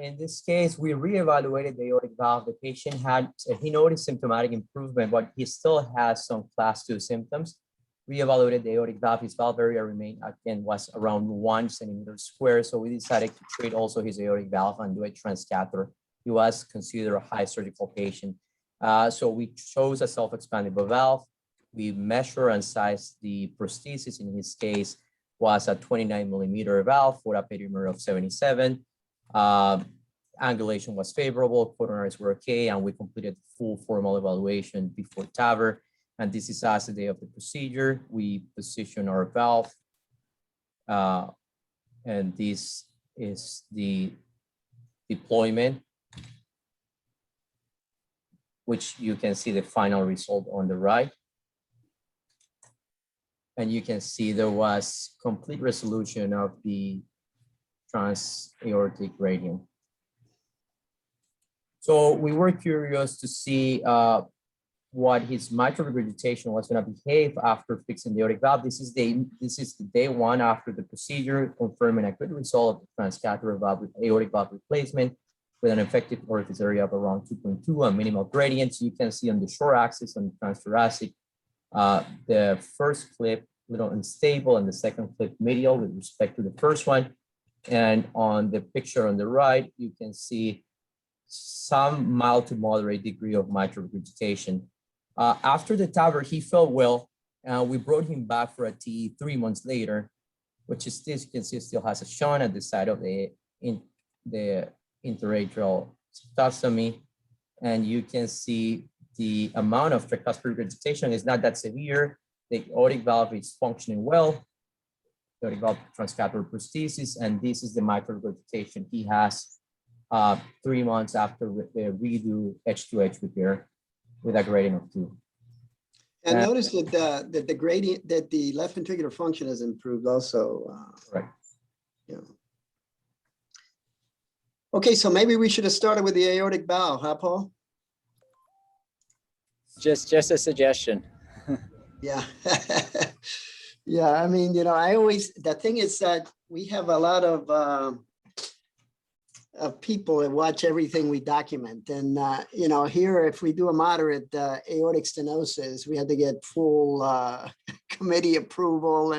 in this case, we reevaluated the aortic valve. The patient he noticed symptomatic improvement, but he still has some class 2 symptoms. Reevaluated the aortic valve. His valve area was around 1 centimeter square. So we decided to treat also his aortic valve and do a transcatheter. He was considered a high surgical patient. So we chose a self-expandable valve. We measure and size the prosthesis. In his case, was a 29 millimeter valve for a perimeter of 77. Angulation was favorable, coronaries were okay, and we completed full formal evaluation before TAVR. And this is as the day of the procedure. We position our valve, and this is the deployment, which you can see the final result on the right. And you can see there was complete resolution of the transaortic gradient. So we were curious to see what his mitral regurgitation was going to behave after fixing the aortic valve. This is the day 1 after the procedure, confirming a good result of the transcatheter valve, aortic valve replacement. with an effective orifice area of around 2.2 and minimal gradients. You can see on the short axis on the transthoracic, the first clip a little unstable and the second clip medial with respect to the first one. And on the picture on the right, you can see some mild to moderate degree of mitral regurgitation. After the TAVR, he felt well. We brought him back for a TE 3 months later, which is this, you can see still has a shunt at the side of the interatrial septostomy. And you can see the amount of tricuspid regurgitation is not that severe. The aortic valve is functioning well. The aortic valve transcatheter prosthesis, and this is the mitral regurgitation he has 3 months after the redo edge-to-edge repair with a gradient of 2. And notice that the gradient, that the left ventricular function has improved also. Right. Yeah. Okay, so maybe we should have started with the aortic valve, huh, Paul? Just a suggestion. Yeah. Yeah, I mean, you know, the thing is that we have a lot of people that watch everything we document. And, you know, here, if we do a moderate aortic stenosis, we had to get full committee approval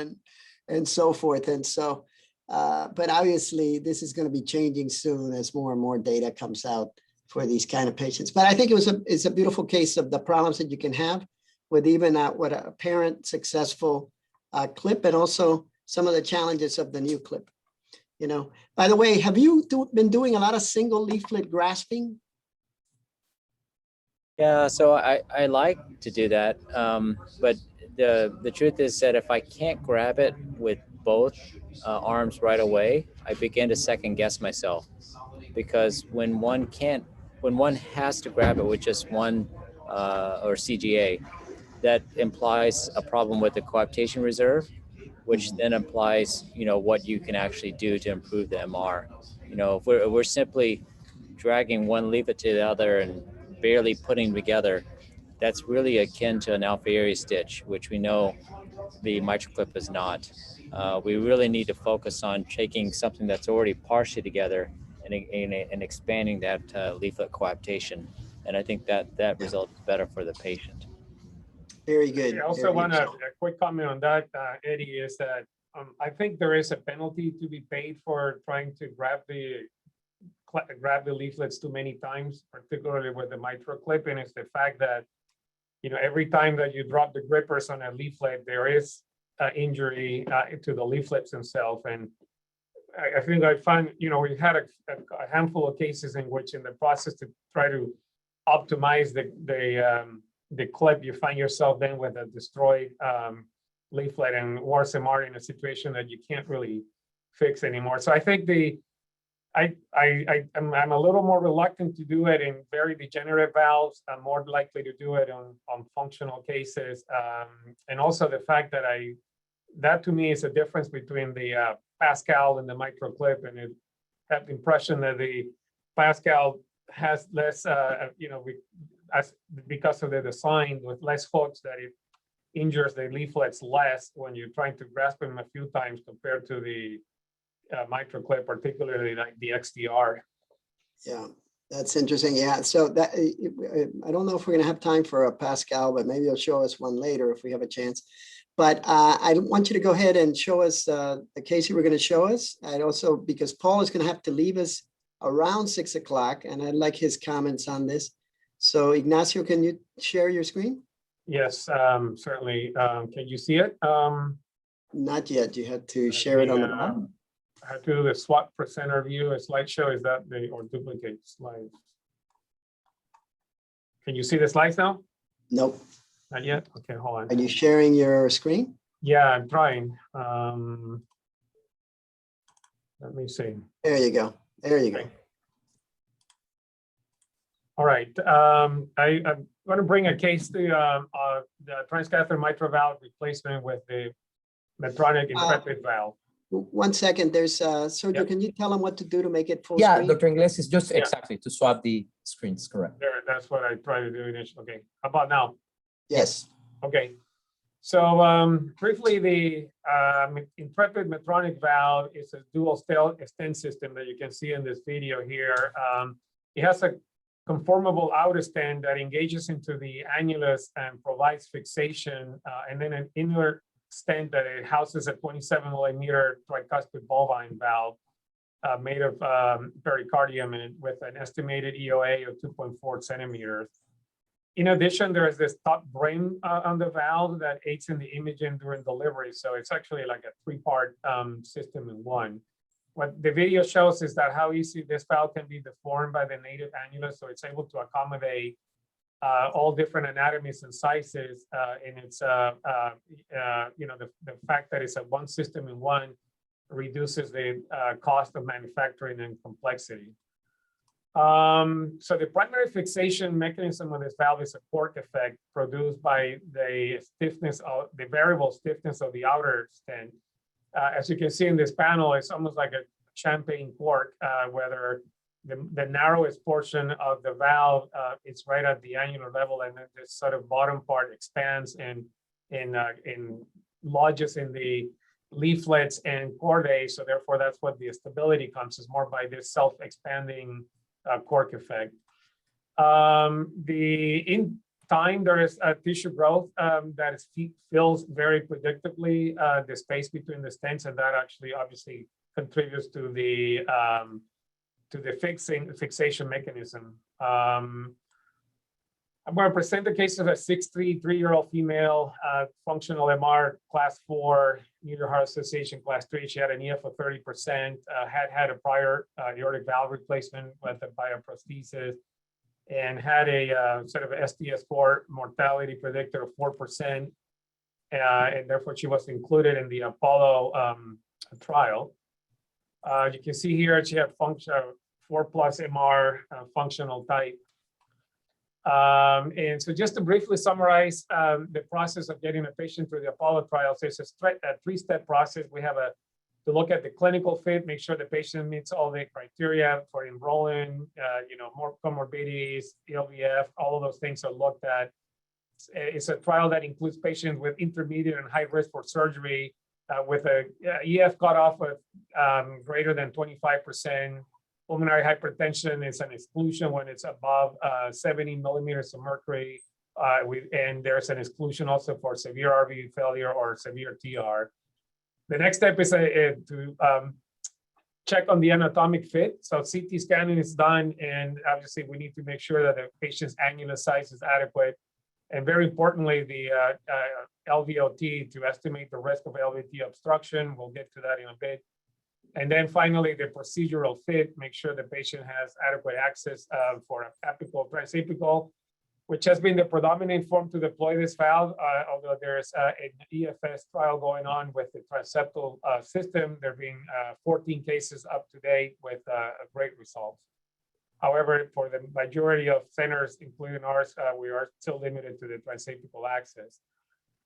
and so forth. And so, but obviously this is going to be changing soon as more and more data comes out for these kind of patients. But I think it's a beautiful case of the problems that you can have with even what a apparent successful clip, and also some of the challenges of the new clip. You know, by the way, have you been doing a lot of single leaflet grasping? Yeah, so I like to do that, but the truth is that if I can't grab it with both arms right away, I begin to second guess myself, because when one has to grab it with just one or CGA, that implies a problem with the coaptation reserve, which then implies, you know, what you can actually do to improve the MR. You know, if we're simply dragging one leaflet to the other and barely putting together, that's really akin to an alveoli stitch, which we know the mitral clip is not. We really need to focus on taking something that's already partially together and expanding that leaflet coaptation. And I think that results better for the patient. Very good. I also want a quick comment on that, Eddie, is that I think there is a penalty to be paid for trying to grab the leaflets too many times, particularly with the mitral clip. And it's the fact that, you know, every time that you drop the grippers on a leaflet, there is injury to the leaflets themselves. And I think I find, you know, we had a handful of cases in which, in the process to try to optimize the clip, you find yourself then with a destroyed leaflet, and worse MR in a situation that you can't really fix anymore. So I think I'm a little more reluctant to do it in very degenerative valves. I'm more likely to do it on functional cases. And also the fact that that to me is a difference between the Pascal and the mitral clip. And it had the impression that the Pascal has less, you know, because of the design with less hooks, that it injures the leaflets less when you're trying to grasp them a few times compared to the mitral clip, particularly like the XDR. Yeah, that's interesting. Yeah, so that I don't know if we're going to have time for a Pascal, but maybe you'll show us one later if we have a chance. But I want you to go ahead and show us the case you were going to show us. And also, because Paul is going to have to leave us around 6 o'clock, and I'd like his comments on this. So Ignacio, can you share your screen? Yes, certainly. Can you see it? Not yet. You had to share it on the bottom. I have to do the SWOT presenter view, a slideshow. Is that or duplicate slides? Can you see the slides now? Nope. Not yet? Okay, hold on. Are you sharing your screen? Yeah, I'm trying. Let me see. There you go. There you go. Okay. All right. I'm going to bring a case to the transcatheter mitral valve replacement with the Medtronic Intrepid valve. 1 second. There's Sergio. Yep. Can you tell him what to do to make it full Yeah, screen? Dr. Inglessis, just exactly to swap the screens, correct. There, that's what I tried to do initially. Okay, how about now? Yes. Okay. So briefly, the Intrepid Medtronic valve is a dual stent system that you can see in this video here. It has a conformable outer stent that engages into the annulus and provides fixation, and then an inner stent that it houses a 27 millimeter tricuspid bovine valve made of pericardium and with an estimated EOA of 2.4 centimeters. In addition, there is this top brim on the valve that aids in the imaging during delivery. So it's actually like a three-part system in one. What the video shows is that how easy this valve can be deformed by the native annulus, so it's able to accommodate all different anatomies and sizes. And it's the fact that it's a one system in one reduces the cost of manufacturing and complexity. So the primary fixation mechanism of this valve is a cork effect produced by the stiffness of the variable stiffness of the outer stent. As you can see in this panel, it's almost like a champagne cork, where the narrowest portion of the valve is right at the annular level, and then this sort of bottom part expands and lodges in the leaflets and chordae. So therefore, that's what the stability comes, is more by this self-expanding cork effect. In time, there is a tissue growth that fills very predictably the space between the stents, and that actually obviously contributes to the fixation mechanism. I'm going to present the case of a 63-year-old female, functional MR class 4, New York Heart Association class 3. She had an EF of 30%, had a prior aortic valve replacement with a prosthesis, and had a sort of STS4 mortality predictor of 4%. And therefore, she was included in the Apollo trial. You can see here she had 4+ MR functional type. And so just to briefly summarize the process of getting a patient through the Apollo trial, so it's a three-step process. We have to look at the clinical fit, make sure the patient meets all the criteria for enrolling, more comorbidities, LVF, all of those things are looked at. It's a trial that includes patients with intermediate and high risk for surgery with a EF cutoff of greater than 25%. Pulmonary hypertension is an exclusion when it's above 70 millimeters of mercury. And there's an exclusion also for severe RV failure or severe TR. The next step is to check on the anatomic fit. So CT scanning is done, and obviously we need to make sure that the patient's annulus size is adequate. And very importantly, the LVOT to estimate the risk of LVT obstruction. We'll get to that in a bit. And then finally, the procedural fit, make sure the patient has adequate access for an apical, transapical, which has been the predominant form to deploy this valve, although there's an EFS trial going on with the Transseptal system. There have been 14 cases up to date with great results. However, for the majority of centers, including ours, we are still limited to the transapical access.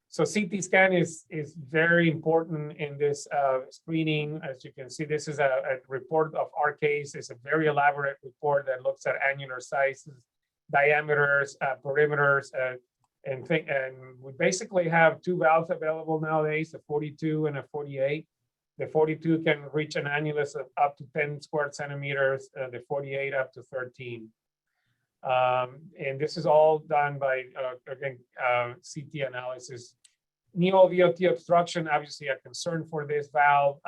So CT scan is very important in this screening. As you can see, this is a report of our case. It's a very elaborate report that looks at annular sizes, diameters, perimeters, and we basically have two valves available nowadays, a 42 and a 48. The 42 can reach an annulus of up to 10 square centimeters, the 48 up to 13. And this is all done by, again, CT analysis. Neo-LVOT obstruction, obviously a concern for this valve,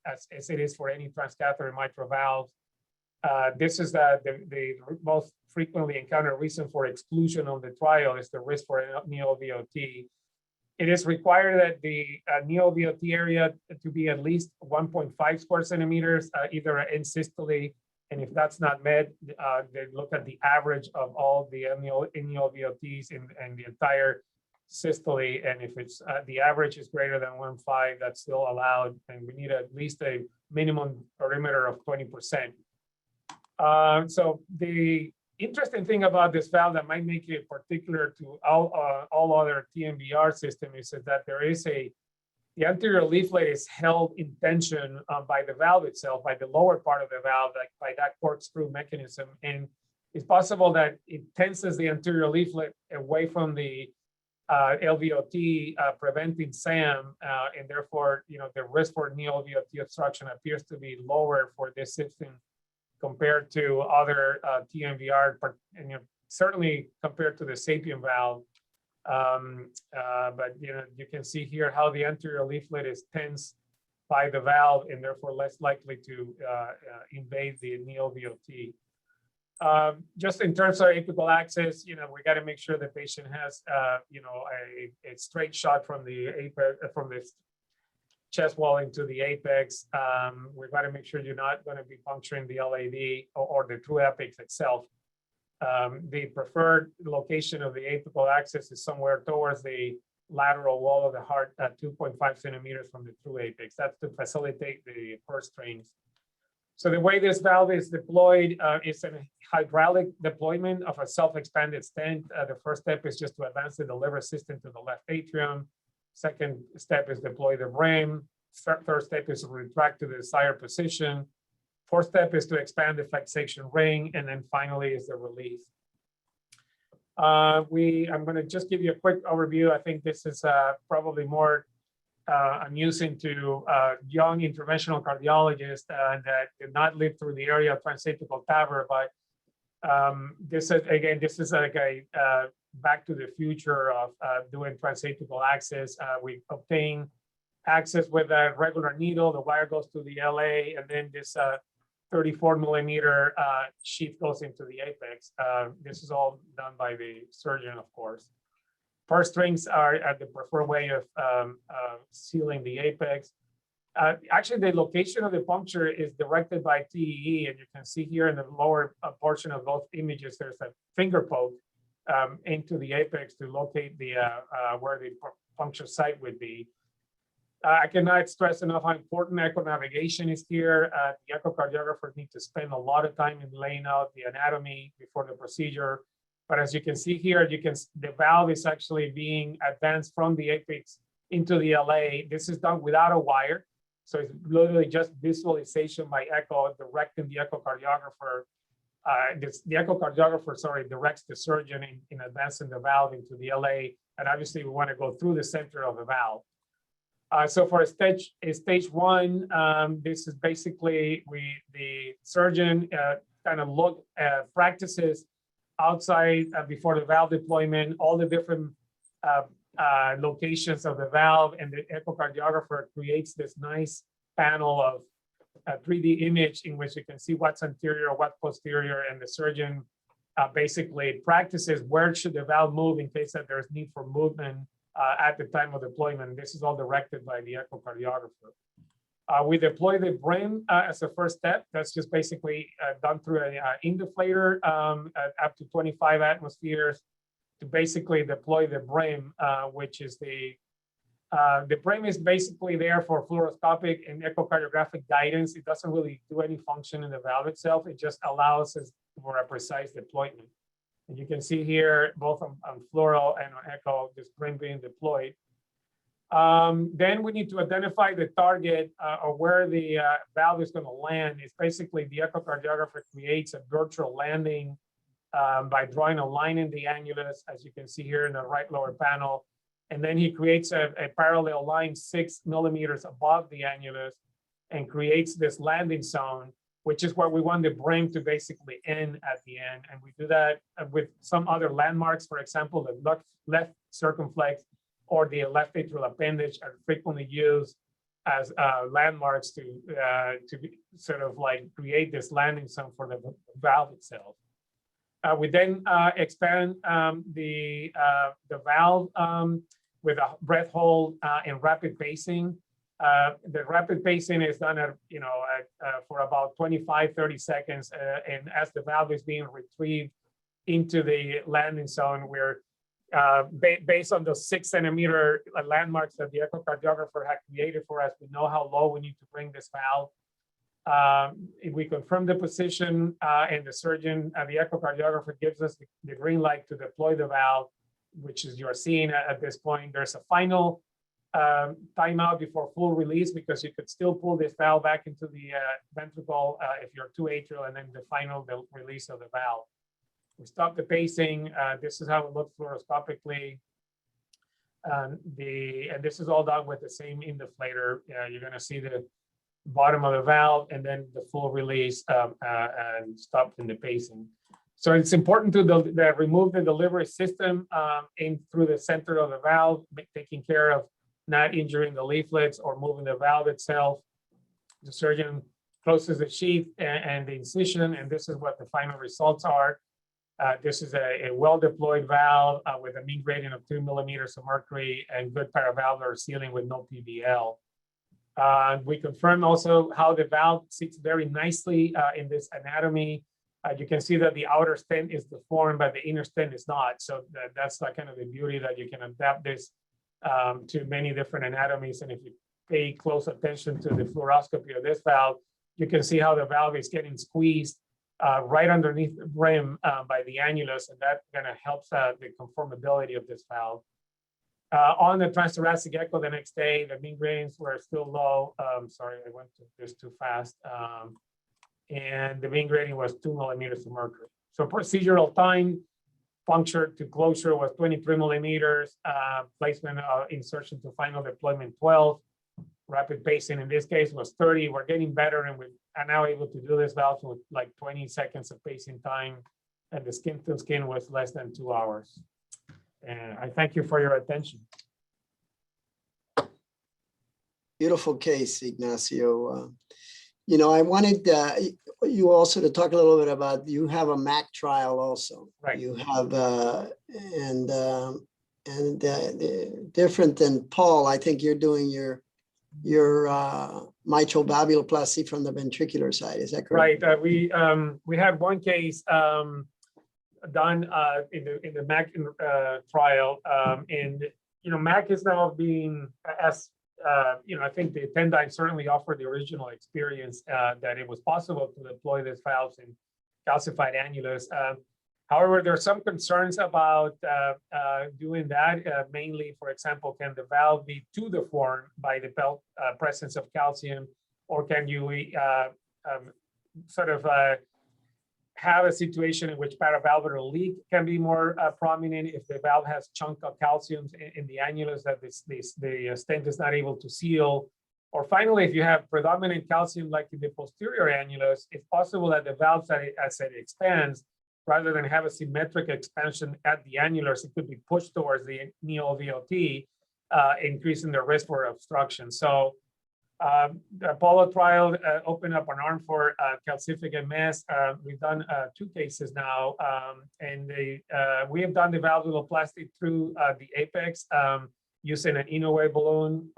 as it is for any transcatheter mitral valve. This is the most frequently encountered reason for exclusion on the trial is the risk for neo-LVOT. It is required that the neo-LVOT area to be at least 1.5 square centimeters, either in systole, and if that's not met, they look at the average of all the neo-LVOTs in the entire systole, and if it's the average is greater than 1.5, that's still allowed, and we need at least a minimum perimeter of 20%. So the interesting thing about this valve that might make it particular to all other TMVR systems is that there is the anterior leaflet is held in tension by the valve itself, by the lower part of the valve, like by that corkscrew mechanism, and it's possible that it tenses the anterior leaflet away from the LVOT, preventing SAM, and therefore, the risk for neo-LVOT obstruction appears to be lower for this system compared to other TMVR, and certainly compared to the Sapien valve. But you can see here how the anterior leaflet is tense by the valve and therefore less likely to invade the neo-VOT. Just in terms of apical access, we got to make sure the patient has, a straight shot from the apex, from the chest wall into the apex. We've got to make sure you're not going to be puncturing the LAD or the true apex itself. The preferred location of the apical access is somewhere towards the lateral wall of the heart at 2.5 centimeters from the true apex. That's to facilitate the purse strings. So the way this valve is deployed is a hydraulic deployment of a self-expanded stent. The first step is just to advance the delivery system to the left atrium. Second step is deploy the brim. Third step is to retract to the desired position. Fourth step is to expand the fixation ring. And then finally is the release. I'm going to just give you a quick overview. I think this is probably more amusing to young interventional cardiologists that did not live through the area of transapical TAVR, but this is like a back to the future of doing transapical access. We obtain access with a regular needle. The wire goes to the LA, and then this 34 millimeter sheath goes into the apex. This is all done by the surgeon, of course. Purse strings are the preferred way of sealing the apex. Actually, the location of the puncture is directed by TEE, and you can see here in the lower portion of both images, there's a finger poke into the apex to locate the where the puncture site would be. I cannot stress enough how important echo navigation is here. The echocardiographers need to spend a lot of time in laying out the anatomy before the procedure. But as you can see here, the valve is actually being advanced from the apex into the LA. This is done without a wire. So it's literally just visualization by echo, directing the echocardiographer. The echocardiographer, directs the surgeon in advancing the valve into the LA. And obviously we want to go through the center of the valve. So for stage one, this is basically the surgeon kind of practices outside before the valve deployment, all the different locations of the valve, and the echocardiographer creates this nice panel of a 3D image in which you can see what's anterior, what's posterior, and the surgeon basically practices where should the valve move in case that there's need for movement at the time of deployment. This is all directed by the echocardiographer. We deploy the brim as a first step. That's just basically done through an indeflator up to 25 atmospheres to basically deploy the brim, which is the brim is basically there for fluoroscopic and echocardiographic guidance. It doesn't really do any function in the valve itself. It just allows us for a precise deployment. And you can see here, both on fluoro and on echo, this brim being deployed. Then we need to identify the target or where the valve is going to land. It's basically the echocardiographer creates a virtual landing by drawing a line in the annulus, as you can see here in the right lower panel. And then he creates a parallel line 6 millimeters above the annulus and creates this landing zone, which is where we want the brim to basically end at the end. And we do that with some other landmarks. For example, the left circumflex or the left atrial appendage are frequently used as landmarks to sort of like create this landing zone for the valve itself. We then expand the valve with a breath hold and rapid pacing. The rapid pacing is done at, for about 25-30 seconds. And as the valve is being retrieved into the landing zone, we're based on the 6 centimeter landmarks that the echocardiographer had created for us, we know how low we need to bring this valve. If we confirm the position and the surgeon, the echocardiographer gives us the green light to deploy the valve, which is you're seeing at this point. There's a final timeout before full release because you could still pull this valve back into the ventricle if you're too atrial, and then the final release of the valve. We stop the pacing. This is how it looks fluoroscopically. And this is all done with the same indeflator. You're going to see the bottom of the valve, and then the full release and stopping the pacing. So it's important to remove the delivery system in through the center of the valve, taking care of not injuring the leaflets or moving the valve itself. The surgeon closes the sheath and the incision, and this is what the final results are. This is a well-deployed valve with a mean gradient of 2 millimeters of mercury and good paravalvular sealing with no PVL. We confirm also how the valve sits very nicely in this anatomy. You can see that the outer stent is deformed, but the inner stent is not. So that's like kind of the beauty that you can adapt this to many different anatomies. And if you pay close attention to the fluoroscopy of this valve, you can see how the valve is getting squeezed right underneath the brim by the annulus, and that kind of helps the conformability of this valve. On the transthoracic echo the next day, the mean gradients were still low. Sorry, I went to this too fast. And the mean gradient was 2 millimeters of mercury. So procedural time, puncture to closure was 23 millimeters, placement insertion to final deployment 12, rapid pacing in this case was 30. We're getting better, and we are now able to do this valve with like 20 seconds of pacing time, and the skin to skin was less than 2 hours. And I thank you for your attention. Beautiful case, Ignacio. You know, I wanted you also to talk a little bit about, you have a MAC trial also. Right. You have, different than Paul, I think you're doing your mitral valvuloplasty from the ventricular side. Is that correct? Right. We had one case done in the MAC trial, and you know, MAC is now being as you know, I think the Tendyne certainly offered the original experience that it was possible to deploy these valves in calcified annulus. However, there are some concerns about doing that. Mainly, for example, can the valve be too deformed by the presence of calcium, or can you sort of have a situation in which paravalvular leak can be more prominent if the valve has chunk of calcium in the annulus that the stent is not able to seal. Or finally, if you have predominant calcium like in the posterior annulus, it's possible that the valve, as it expands, rather than have a symmetric expansion at the annulus, it could be pushed towards the neo-VLT, increasing the risk for obstruction. So the Apollo trial opened up an arm for calcific MS. We've done 2 cases now, and we have done the valvuloplasty through the apex using an Inouye balloon.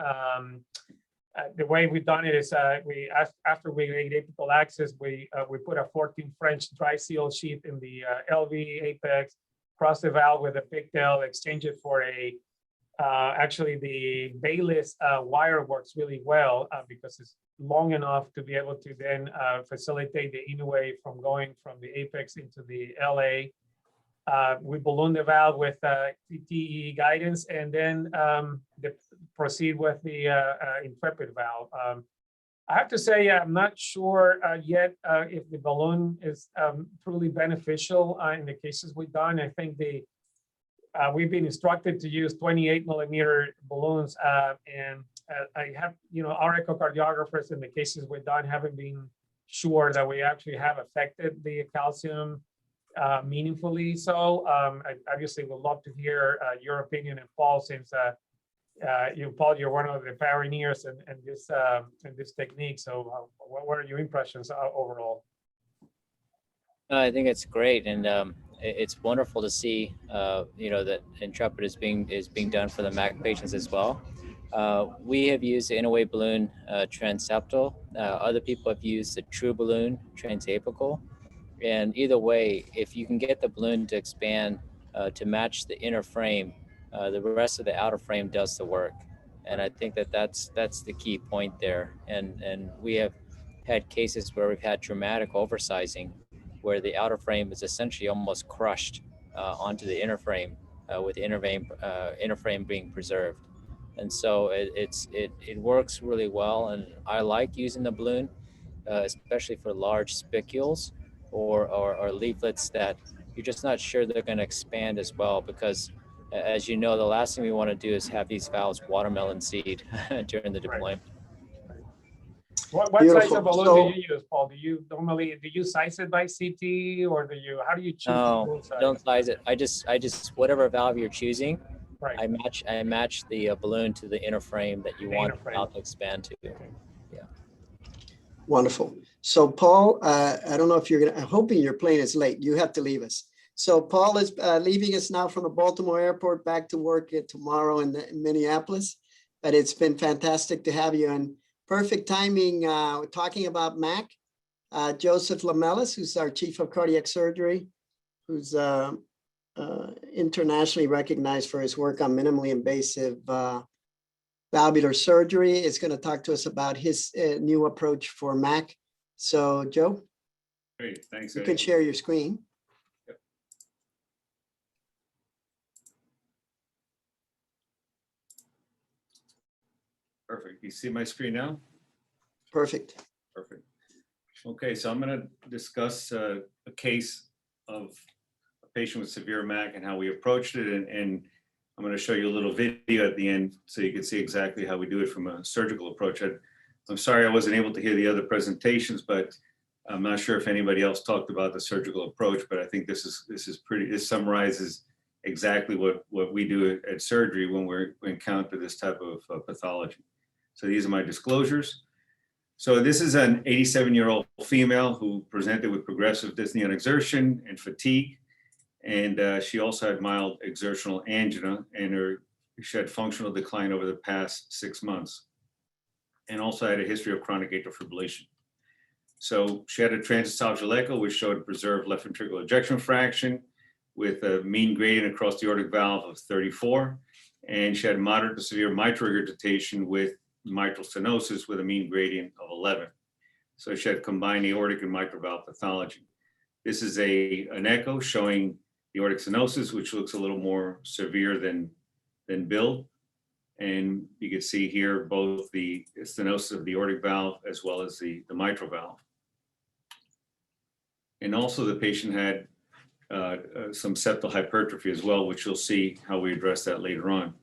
The way we've done it is after we laid apical access, we put a 14 French dry seal sheath in the LV apex, cross the valve with a pigtail, exchange it for a actually the Baylis wire works really well because it's long enough to be able to then facilitate the Inouye from going from the apex into the LA. We balloon the valve with TE guidance, and then proceed with the Intrepid valve. I have to say, I'm not sure yet if the balloon is truly beneficial in the cases we've done. I think we've been instructed to use 28 millimeter balloons, and I have, you know, our echocardiographers in the cases we've done haven't been sure that we actually have affected the calcium meaningfully. So I obviously would love to hear your opinion, and Paul, since Paul, you're one of the pioneers in this technique. So what are your impressions overall? I think it's great, and it's wonderful to see, you know, that Intrepid is being done for the MAC patients as well. We have used the Inouye balloon transseptal. Other people have used the true balloon transapical. And either way, if you can get the balloon to expand to match the inner frame, the rest of the outer frame does the work. And I think that's the key point there. And we have had cases where we've had dramatic oversizing, where the outer frame is essentially almost crushed onto the inner frame, with the inner frame being preserved. And so it works really well. And I like using the balloon, especially for large spicules or leaflets that you're just not sure they're going to expand as well, because as you know, the last thing we want to do is have these valves watermelon seed during the deployment. What size Beautiful. of balloon So- do you use, Paul? Do you size it by CT, or how do you choose the No, balloon size? don't size it. I just whatever valve you're choosing, Right. I match the balloon to the inner frame that you The want inner the frame. valve to expand to. Wonderful. So Paul, I don't know if I'm hoping your plane is late. You have to leave us. So Paul is leaving us now from the Baltimore airport back to work tomorrow in Minneapolis. But it's been fantastic to have you, and perfect timing talking about MAC. Joseph Lamelas, who's our chief of cardiac surgery, who's internationally recognized for his work on minimally invasive valvular surgery, is going to talk to us about his new approach for MAC. So Joe, Great, thanks. you Eddie. can share your screen. Perfect. You see my screen now? Perfect. Perfect. Okay, so I'm going to discuss a case of a patient with severe MAC and how we approached it, and I'm going to show you a little video at the end so you can see exactly how we do it from a surgical approach. I'm sorry I wasn't able to hear the other presentations, but I'm not sure if anybody else talked about the surgical approach, but I think this summarizes exactly what we do at surgery when we encounter this type of pathology. So these are my disclosures. So this is an 87-year-old female who presented with progressive dyspnea on exertion and fatigue. And she also had mild exertional angina, and she had functional decline over the past 6 months, and also had a history of chronic atrial fibrillation. So she had a transesophageal echo, which showed preserved left ventricular ejection fraction with a mean gradient across the aortic valve of 34. And she had moderate to severe mitral regurgitation with mitral stenosis with a mean gradient of 11. So she had combined aortic and mitral valve pathology. This is an echo showing the aortic stenosis, which looks a little more severe than billed. And you can see here both the stenosis of the aortic valve as well as the mitral valve. And also the patient had some septal hypertrophy as well, which you'll see how we address that later on.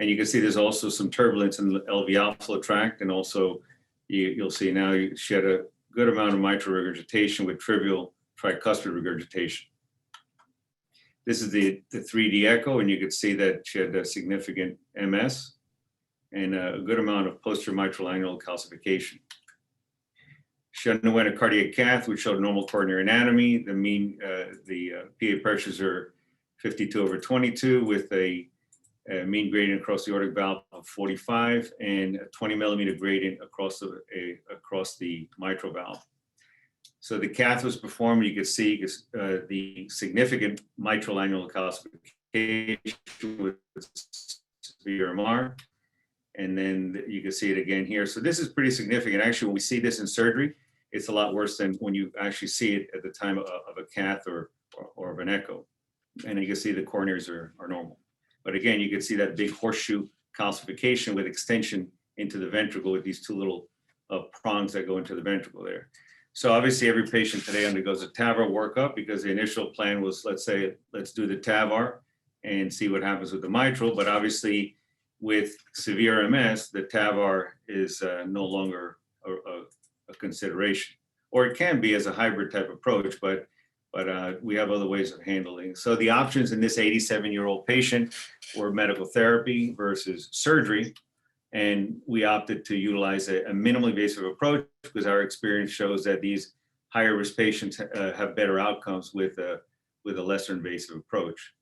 And you can see there's also some turbulence in the LV outflow tract, and also you'll see now she had a good amount of mitral regurgitation with trivial tricuspid regurgitation. This is the 3D echo, and you can see that she had a significant MS and a good amount of posterior mitral annular calcification. She underwent a cardiac cath, which showed normal coronary anatomy. The mean, PA pressures are 52/22 with a mean gradient across the aortic valve of 45 and a 20 millimeter gradient across the mitral valve. So the cath was performed. You can see the significant mitral annular calcification with severe MR. And then you can see it again here. So this is pretty significant. Actually, when we see this in surgery, it's a lot worse than when you actually see it at the time of a cath or of an echo. And you can see the coronaries are normal. But again, you can see that big horseshoe calcification with extension into the ventricle with these two little prongs that go into the ventricle there. So obviously every patient today undergoes a TAVR workup because the initial plan was, let's do the TAVR and see what happens with the mitral. But obviously with severe MS, the TAVR is no longer a consideration, or it can be as a hybrid type approach, but we have other ways of handling. So the options in this 87-year-old patient were medical therapy versus surgery. And we opted to utilize a minimally invasive approach because our experience shows that these higher risk patients have better outcomes with a lesser invasive approach.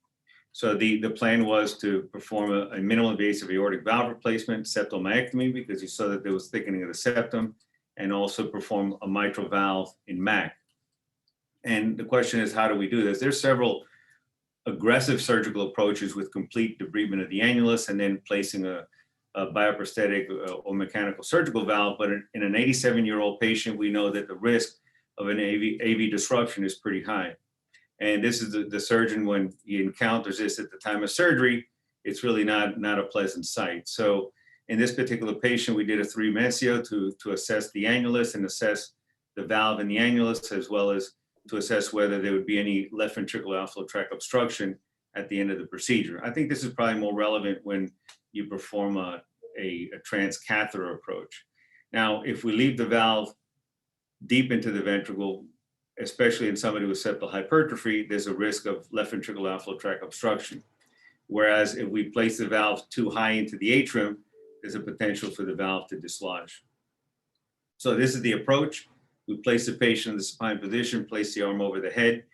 So the plan was to perform a minimal invasive aortic valve replacement, septal myectomy, because you saw that there was thickening of the septum, and also perform a mitral valve in MAC. And the question is, how do we do this? There's several aggressive surgical approaches with complete debridement of the annulus and then placing a bioprosthetic or mechanical surgical valve. But in an 87-year-old patient, we know that the risk of an AV disruption is pretty high. And this is the surgeon, when he encounters this at the time of surgery, it's really not a pleasant sight. So in this particular patient, we did a 3 Mensio to assess the annulus and assess the valve in the annulus, as well as to assess whether there would be any left ventricular outflow tract obstruction at the end of the procedure. I think this is probably more relevant when you perform a transcatheter approach. Now, if we leave the valve deep into the ventricle, especially in somebody with septal hypertrophy, there's a risk of left ventricular outflow tract obstruction. Whereas if we place the valve too high into the atrium, there's a potential for the valve to dislodge. So this is the approach. We place the patient in the supine position, place the arm over the head.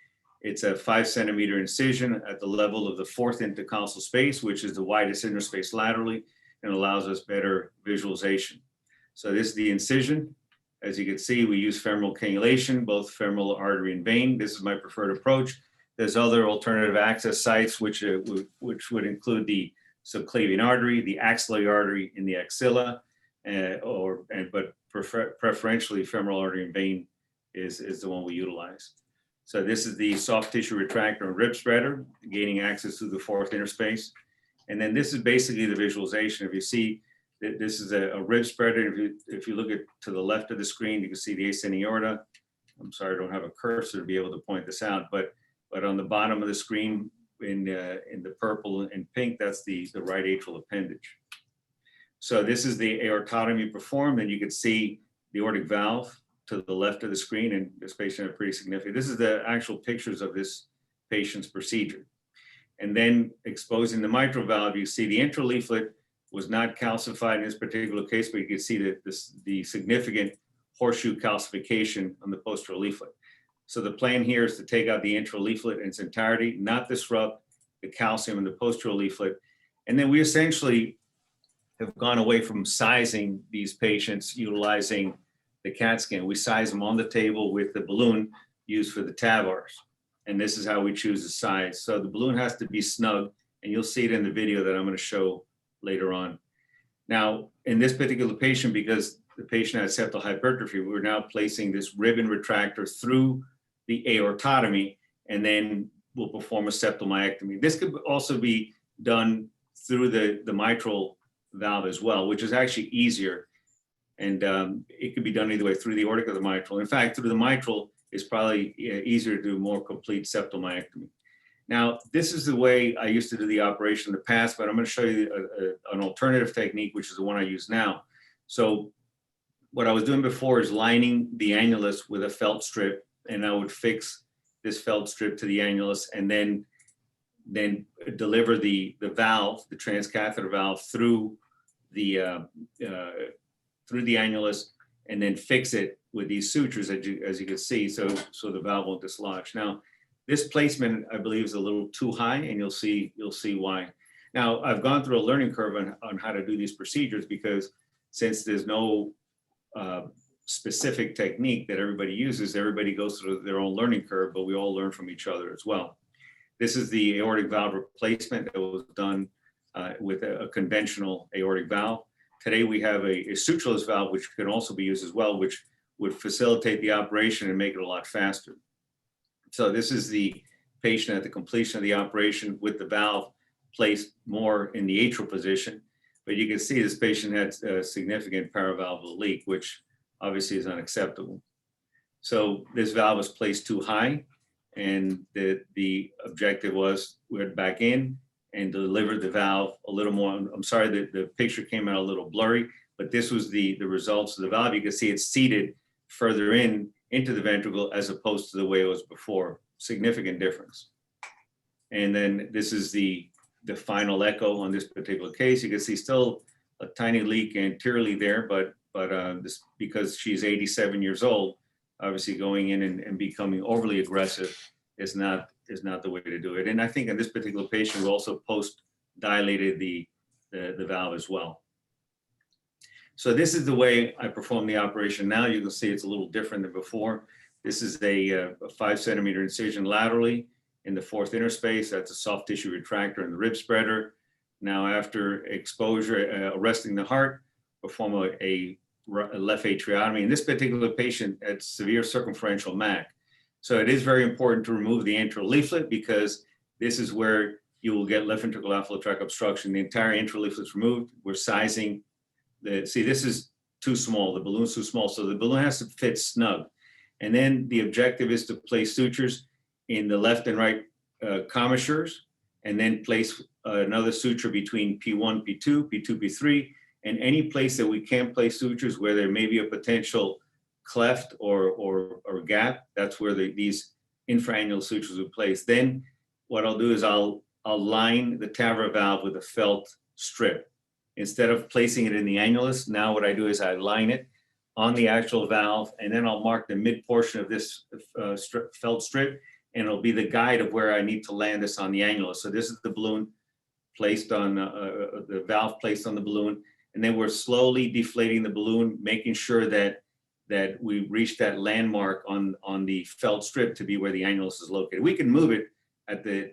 It's a 5-centimeter incision at the level of the fourth intercostal space, which is the widest interspace laterally, and allows us better visualization. So this is the incision. As you can see, we use femoral cannulation, both femoral artery and vein. This is my preferred approach. There's other alternative access sites, which would include the subclavian artery, the axillary artery in the axilla, but preferentially femoral artery and vein is the one we utilize. So this is the soft tissue retractor and rib spreader, gaining access to the fourth interspace. And then this is basically the visualization. If you see that this is a rib spreader, if you look to the left of the screen, you can see the ascending aorta. I'm sorry, I don't have a cursor to be able to point this out, but on the bottom of the screen in the purple and pink, that's the right atrial appendage. So this is the aortotomy performed, and you can see the aortic valve to the left of the screen, and this patient is pretty significant. This is the actual pictures of this patient's procedure. And then exposing the mitral valve, you see the intraleaflet was not calcified in this particular case, but you can see that the significant horseshoe calcification on the posterior leaflet. So the plan here is to take out the intraleaflet in its entirety, not disrupt the calcium in the posterior leaflet. And then we essentially have gone away from sizing these patients utilizing the CAT scan. We size them on the table with the balloon used for the TAVRs. And this is how we choose the size. So the balloon has to be snug, and you'll see it in the video that I'm going to show later on. Now, in this particular patient, because the patient had septal hypertrophy, we're now placing this ribbon retractor through the aortotomy, and then we'll perform a septal myectomy. This could also be done through the mitral valve as well, which is actually easier. And it could be done either way, through the aortic or the mitral. In fact, through the mitral is probably easier to do more complete septal myectomy. Now, this is the way I used to do the operation in the past, but I'm going to show you an alternative technique, which is the one I use now. So what I was doing before is lining the annulus with a felt strip, and I would fix this felt strip to the annulus and then deliver the valve, the transcatheter valve, through the annulus, and then fix it with these sutures, as you can see, so the valve won't dislodge. Now, this placement, I believe, is a little too high, and you'll see why. Now, I've gone through a learning curve on how to do these procedures, because since there's no specific technique that everybody uses, everybody goes through their own learning curve, but we all learn from each other as well. This is the aortic valve replacement that was done with a conventional aortic valve. Today, we have a sutureless valve, which can also be used as well, which would facilitate the operation and make it a lot faster. So this is the patient at the completion of the operation with the valve placed more in the atrial position. But you can see this patient had a significant paravalvular leak, which obviously is unacceptable. So this valve was placed too high, and the objective was we went back in and delivered the valve a little more. I'm sorry that the picture came out a little blurry, but this was the results of the valve. You can see it's seated further into the ventricle as opposed to the way it was before. Significant difference. And then this is the final echo on this particular case. You can see still a tiny leak anteriorly there, but this, because she's 87 years old, obviously going in and becoming overly aggressive is not the way to do it. And I think in this particular patient, we also post-dilated the valve as well. So this is the way I perform the operation now. You can see it's a little different than before. This is a 5-centimeter incision laterally in the fourth interspace. That's a soft tissue retractor and the rib spreader. Now, after exposure, arresting the heart, perform a left atriotomy. In this particular patient had severe circumferential MAC. So it is very important to remove the antral leaflet, because this is where you will get left ventricular outflow tract obstruction. The entire antral leaflet is removed. We're sizing see, this is too small. The balloon's too small. So the balloon has to fit snug. And then the objective is to place sutures in the left and right commissures, and then place another suture between P1, P2, P2, P3, And any place that we can place sutures where there may be a potential cleft or gap, that's where these infraannular sutures will place. Then what I'll do is I'll line the TAVR valve with a felt strip. Instead of placing it in the annulus, now what I do is I line it on the actual valve, and then I'll mark the mid portion of this felt strip, and it'll be the guide of where I need to land this on the annulus. So this is the balloon placed on, the valve placed on the balloon, and then we're slowly deflating the balloon, making sure that we reach that landmark on the felt strip to be where the annulus is located. We can move it at the,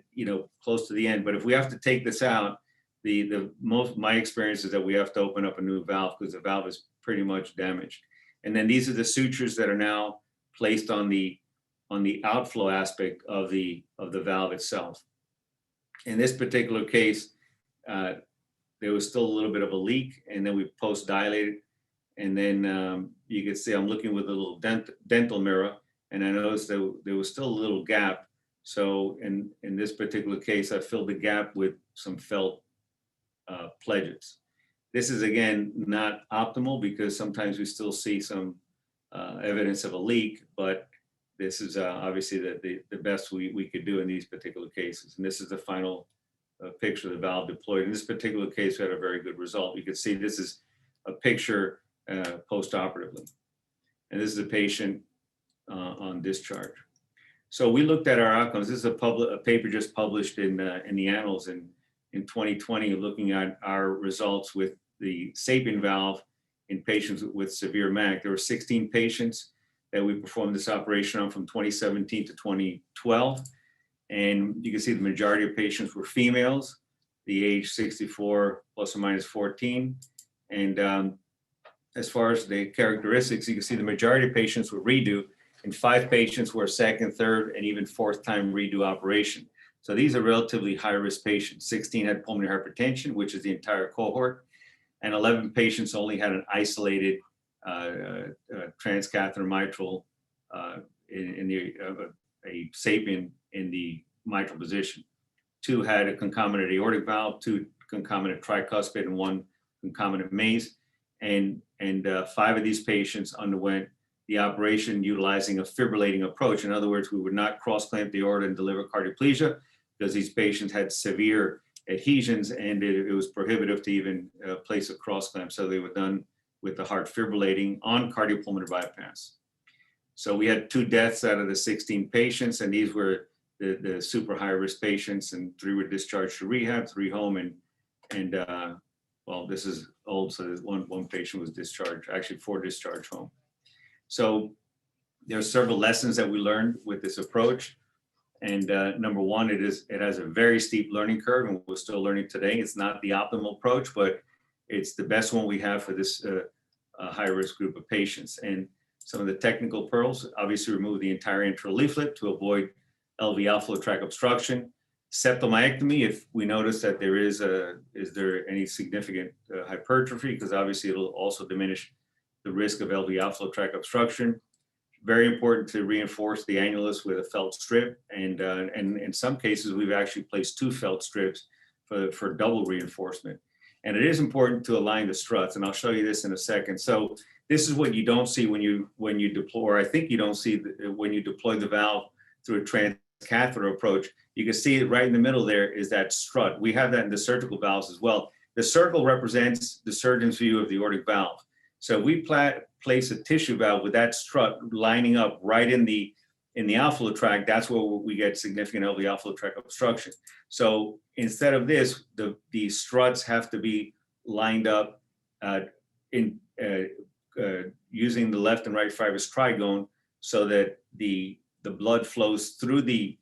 close to the end, but if we have to take this out, my experience is that we have to open up a new valve because the valve is pretty much damaged. And then these are the sutures that are now placed on the outflow aspect of the valve itself. In this particular case, there was still a little bit of a leak, and then we post dilated. And then you can see I'm looking with a little dental mirror, and I noticed that there was still a little gap. So in this particular case, I filled the gap with some felt pledgets. This is, again, not optimal because sometimes we still see some evidence of a leak, but this is obviously the best we could do in these particular cases. And this is the final picture of the valve deployed. In this particular case, we had a very good result. You can see this is a picture post-operatively. And this is a patient on discharge. So we looked at our outcomes. This is a paper just published in the Annals in 2020, looking at our results with the SAPIEN valve in patients with severe MAC. There were 16 patients that we performed this operation on from 2017 to 2012. And you can see the majority of patients were females, the age 64 plus or minus 14. And as far as the characteristics, you can see the majority of patients were redo, and 5 patients were second, third, and even 4th time redo operation. So these are relatively high-risk patients. 16 had pulmonary hypertension, which is the entire cohort, and 11 patients only had an isolated transcatheter mitral a SAPIEN in the mitral position. 2 had a concomitant aortic valve, 2 concomitant tricuspid, and 1 concomitant maze. And 5 of these patients underwent the operation utilizing a fibrillating approach. In other words, we would not cross-clamp the aorta and deliver cardioplegia because these patients had severe adhesions, and it was prohibitive to even place a cross-clamp. So they were done with the heart fibrillating on cardiopulmonary bypass. So we had 2 deaths out of the 16 patients, and these were the super high-risk patients, and 3 were discharged to rehab, 3 home, and well, this is old, so one patient was discharged, actually 4 discharged home. So there are several lessons that we learned with this approach. And number one, it has a very steep learning curve, and we're still learning today. It's not the optimal approach, but it's the best one we have for this high-risk group of patients. And some of the technical pearls, obviously remove the entire enteral leaflet to avoid LV outflow tract obstruction. Septal myectomy, if we notice that there is there any significant hypertrophy, because obviously it'll also diminish the risk of LV outflow tract obstruction. Very important to reinforce the annulus with a felt strip, and in some cases we've actually placed 2 felt strips for double reinforcement. And it is important to align the struts, and I'll show you this in a second. So this is what you don't see when you deploy, or I think you don't see when you deploy the valve through a transcatheter approach. You can see it right in the middle there is that strut. We have that in the surgical valves as well. The circle represents the surgeon's view of the aortic valve. So if we place a tissue valve with that strut lining up right in the outflow tract, that's where we get significant LV outflow tract obstruction. So instead of this, the struts have to be lined up using the left and right fibrous trigone, so that the blood flows through the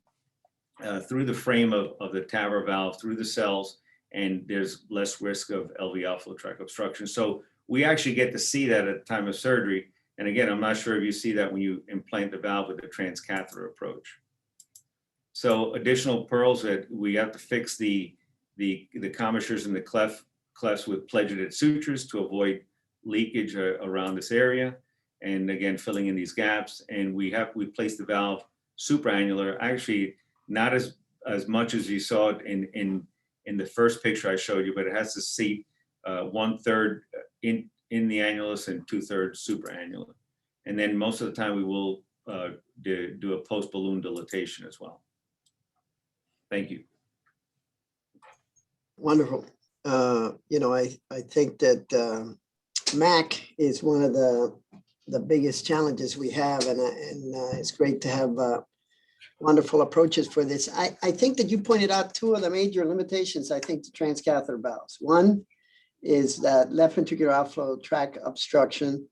frame of the TAVR valve, through the cells, and there's less risk of LV outflow tract obstruction. So we actually get to see that at the time of surgery. And again, I'm not sure if you see that when you implant the valve with the transcatheter approach. So additional pearls, that we have to fix the commissures and the clefts with pledgeted sutures to avoid leakage around this area. And again, filling in these gaps. And we place the valve supraannular, actually not as much as you saw it in the first picture I showed you, but it has to seat 1/3 in the annulus and 2/3 supraannular. And then most of the time we will do a post balloon dilatation as well. Thank you. Wonderful. I think that MAC is one of the biggest challenges we have, and it's great to have wonderful approaches for this. I think that you pointed out two of the major limitations, I think, to transcatheter valves. One is that left ventricular outflow tract obstruction.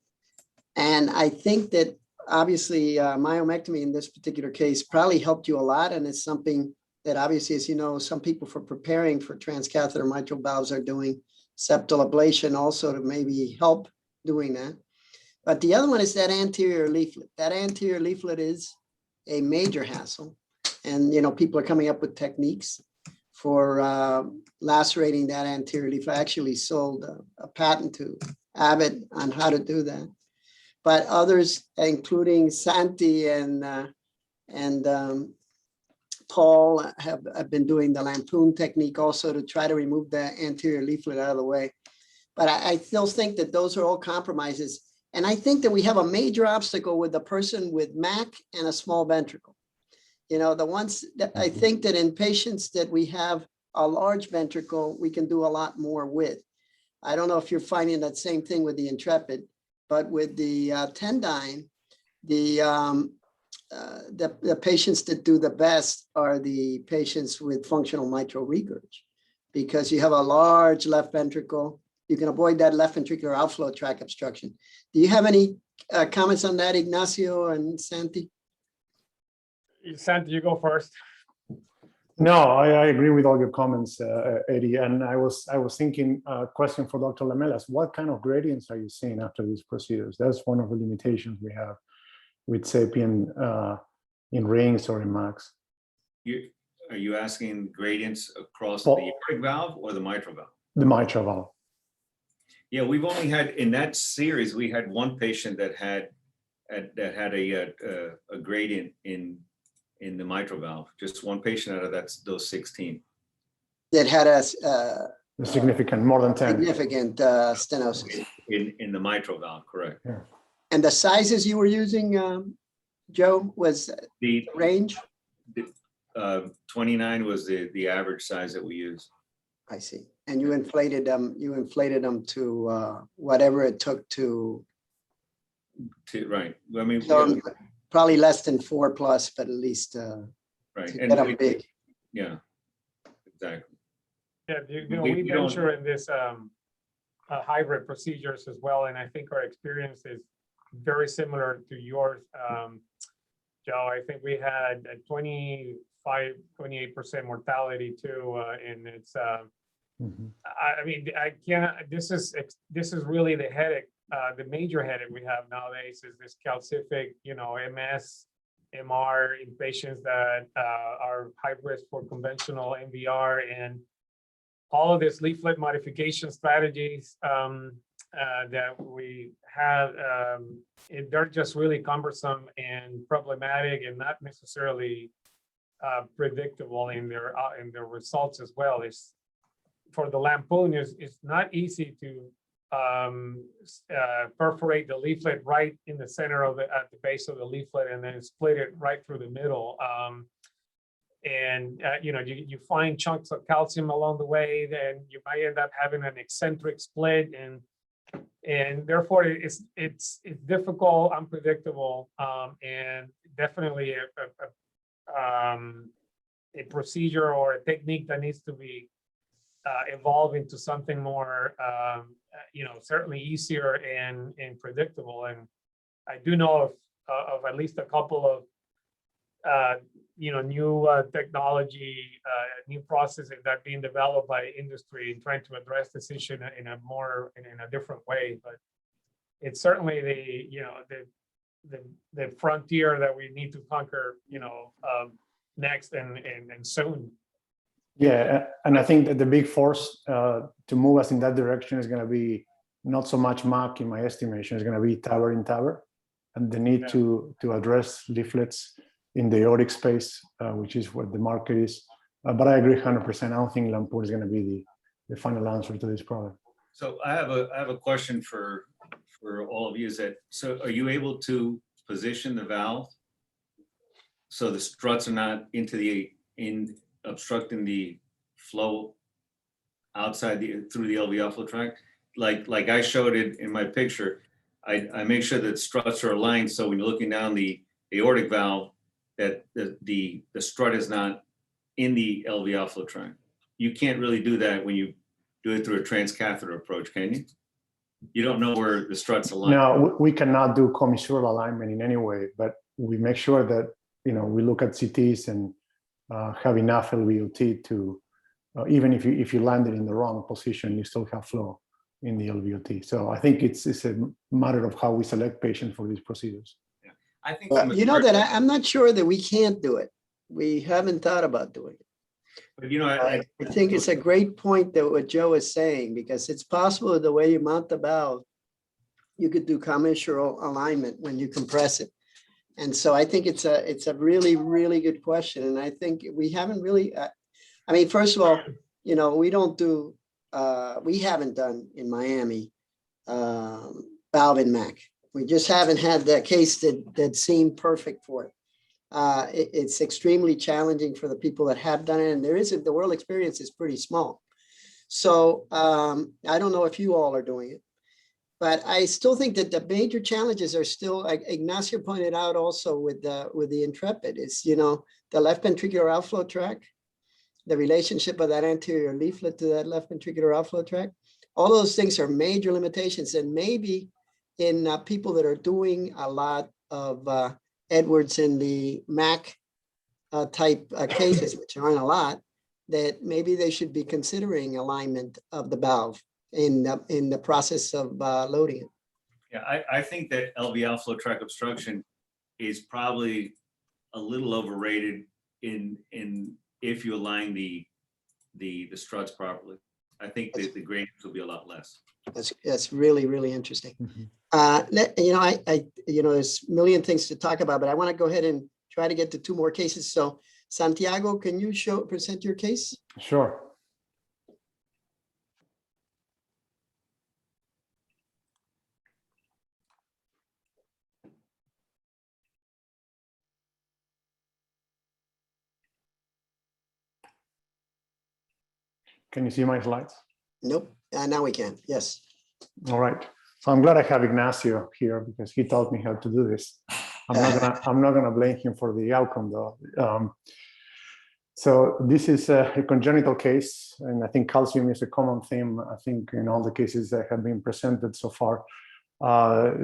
And I think that obviously myomectomy in this particular case probably helped you a lot. And it's something that obviously, as you know, some people for preparing for transcatheter mitral valves are doing septal ablation also to maybe help doing that. But the other one is that anterior leaflet. That anterior leaflet is a major hassle. And, people are coming up with techniques for lacerating that anterior leaflet. I actually sold a patent to Abbott on how to do that. But others, including Santi and Paul, have been doing the lampoon technique also to try to remove the anterior leaflet out of the way. But I still think that those are all compromises. And I think that we have a major obstacle with the person with MAC and a small ventricle. The ones that I think that in patients that we have a large ventricle, we can do a lot more with. I don't know if you're finding that same thing with the Intrepid, but with the Tendyne, the patients that do the best are the patients with functional mitral regurg, because you have a large left ventricle. You can avoid that left ventricular outflow tract obstruction. Do you have any comments on that, Ignacio and Santi? Santi, you go first. No, I agree with all your comments, Eddie. And I was thinking a question for Dr. Lamelas. What kind of gradients are you seeing after these procedures? That's one of the limitations we have with SAPIEN in rings or in MACs. Are you asking gradients across the aortic valve or the mitral valve? The mitral valve. Yeah, we've only had, in that series, we had one patient that had a gradient in the mitral valve. Just one patient out of those 16. That had a significant, more than 10. Significant stenosis. In the mitral valve, correct. Yeah. And the sizes you were using, Joe, was the range? 29 was the average size that we used. I see. And you inflated them to whatever it took to. Right. I mean, So probably less than 4+, but at least right. to get them big. Yeah, exactly. Yeah, we venture in this hybrid procedures as well, and I think our experience is very similar to yours, Joe. I think we had a 28% mortality too, and it's. I mean, I can't. This is really the headache. The major headache we have nowadays is this calcific, MS, MR in patients that are high risk for conventional MVR, and all of this leaflet modification strategies that we have. They're just really cumbersome and problematic, and not necessarily predictable in their results as well. It's for the lampoon. It's not easy to perforate the leaflet right in the center of at the base of the leaflet, and then split it right through the middle. You find chunks of calcium along the way, then you might end up having an eccentric split, and therefore it's difficult, unpredictable, and definitely a procedure or a technique that needs to be evolve into something more, certainly easier and predictable. And I do know of at least a couple of, new technology, new processes that are being developed by industry and trying to address this issue in a different way. But it's certainly the frontier that we need to conquer, next and soon. Yeah, and I think that the big force to move us in that direction is going to be not so much MAC, in my estimation, is going to be TAVR in TAVR, and the need to address leaflets in the aortic space, which is what the market is. But I agree 100%. I don't think lampoon is going to be the final answer to this problem. So I have a question for all of you. Is that, so are you able to position the valve so the struts are not obstructing the flow outside through the LVR flow tract? Like I showed it in my picture, I make sure that struts are aligned so when you're looking down the aortic valve, that the strut is not in the LVR flow tract. You can't really do that when you do it through a transcatheter approach, can you? You don't know where the struts align. No, we cannot do commissural alignment in any way, but we make sure that, you know, we look at CTs and have enough LVOT to, even if you landed in the wrong position, you still have flow in the LVOT. So I think it's a matter of how we select patients for these procedures. Yeah. I think You know that I'm not sure that we can't do it. We haven't thought about doing it. But you know, I think it's a great point that what Joe is saying, because it's possible the way you mount the valve, you could do commissural alignment when you compress it. And so I think it's a really, really good question. And I think we haven't really, I mean, first of all, you know, we haven't done in Miami valve in MAC. We just haven't had that case that seemed perfect for it. It's extremely challenging for the people that have done it, and the world experience is pretty small. So I don't know if you all are doing it, but I still think that the major challenges are still, like Ignacio pointed out also with the Intrepid, is, you know, the left ventricular outflow tract, the relationship of that anterior leaflet to that left ventricular outflow tract. All those things are major limitations, and maybe in people that are doing a lot of Edwards in the MAC type cases, which aren't a lot, that maybe they should be considering alignment of the valve in the process of loading it. Yeah, I think that LVR flow tract obstruction is probably a little overrated in if you align the struts properly. I think that the gradients will be a lot less. That's really, really interesting. You know, there's a million things to talk about, but I want to go ahead and try to get to two more cases. So Santiago, can you present your case? Sure. Can you see my slides? Nope. Now we can. Yes. All right. So I'm glad I have Ignacio here because he taught me how to do this. I'm not gonna blame him for the outcome though. So this is a congenital case, and I think calcium is a common theme. I think in all the cases that have been presented so far.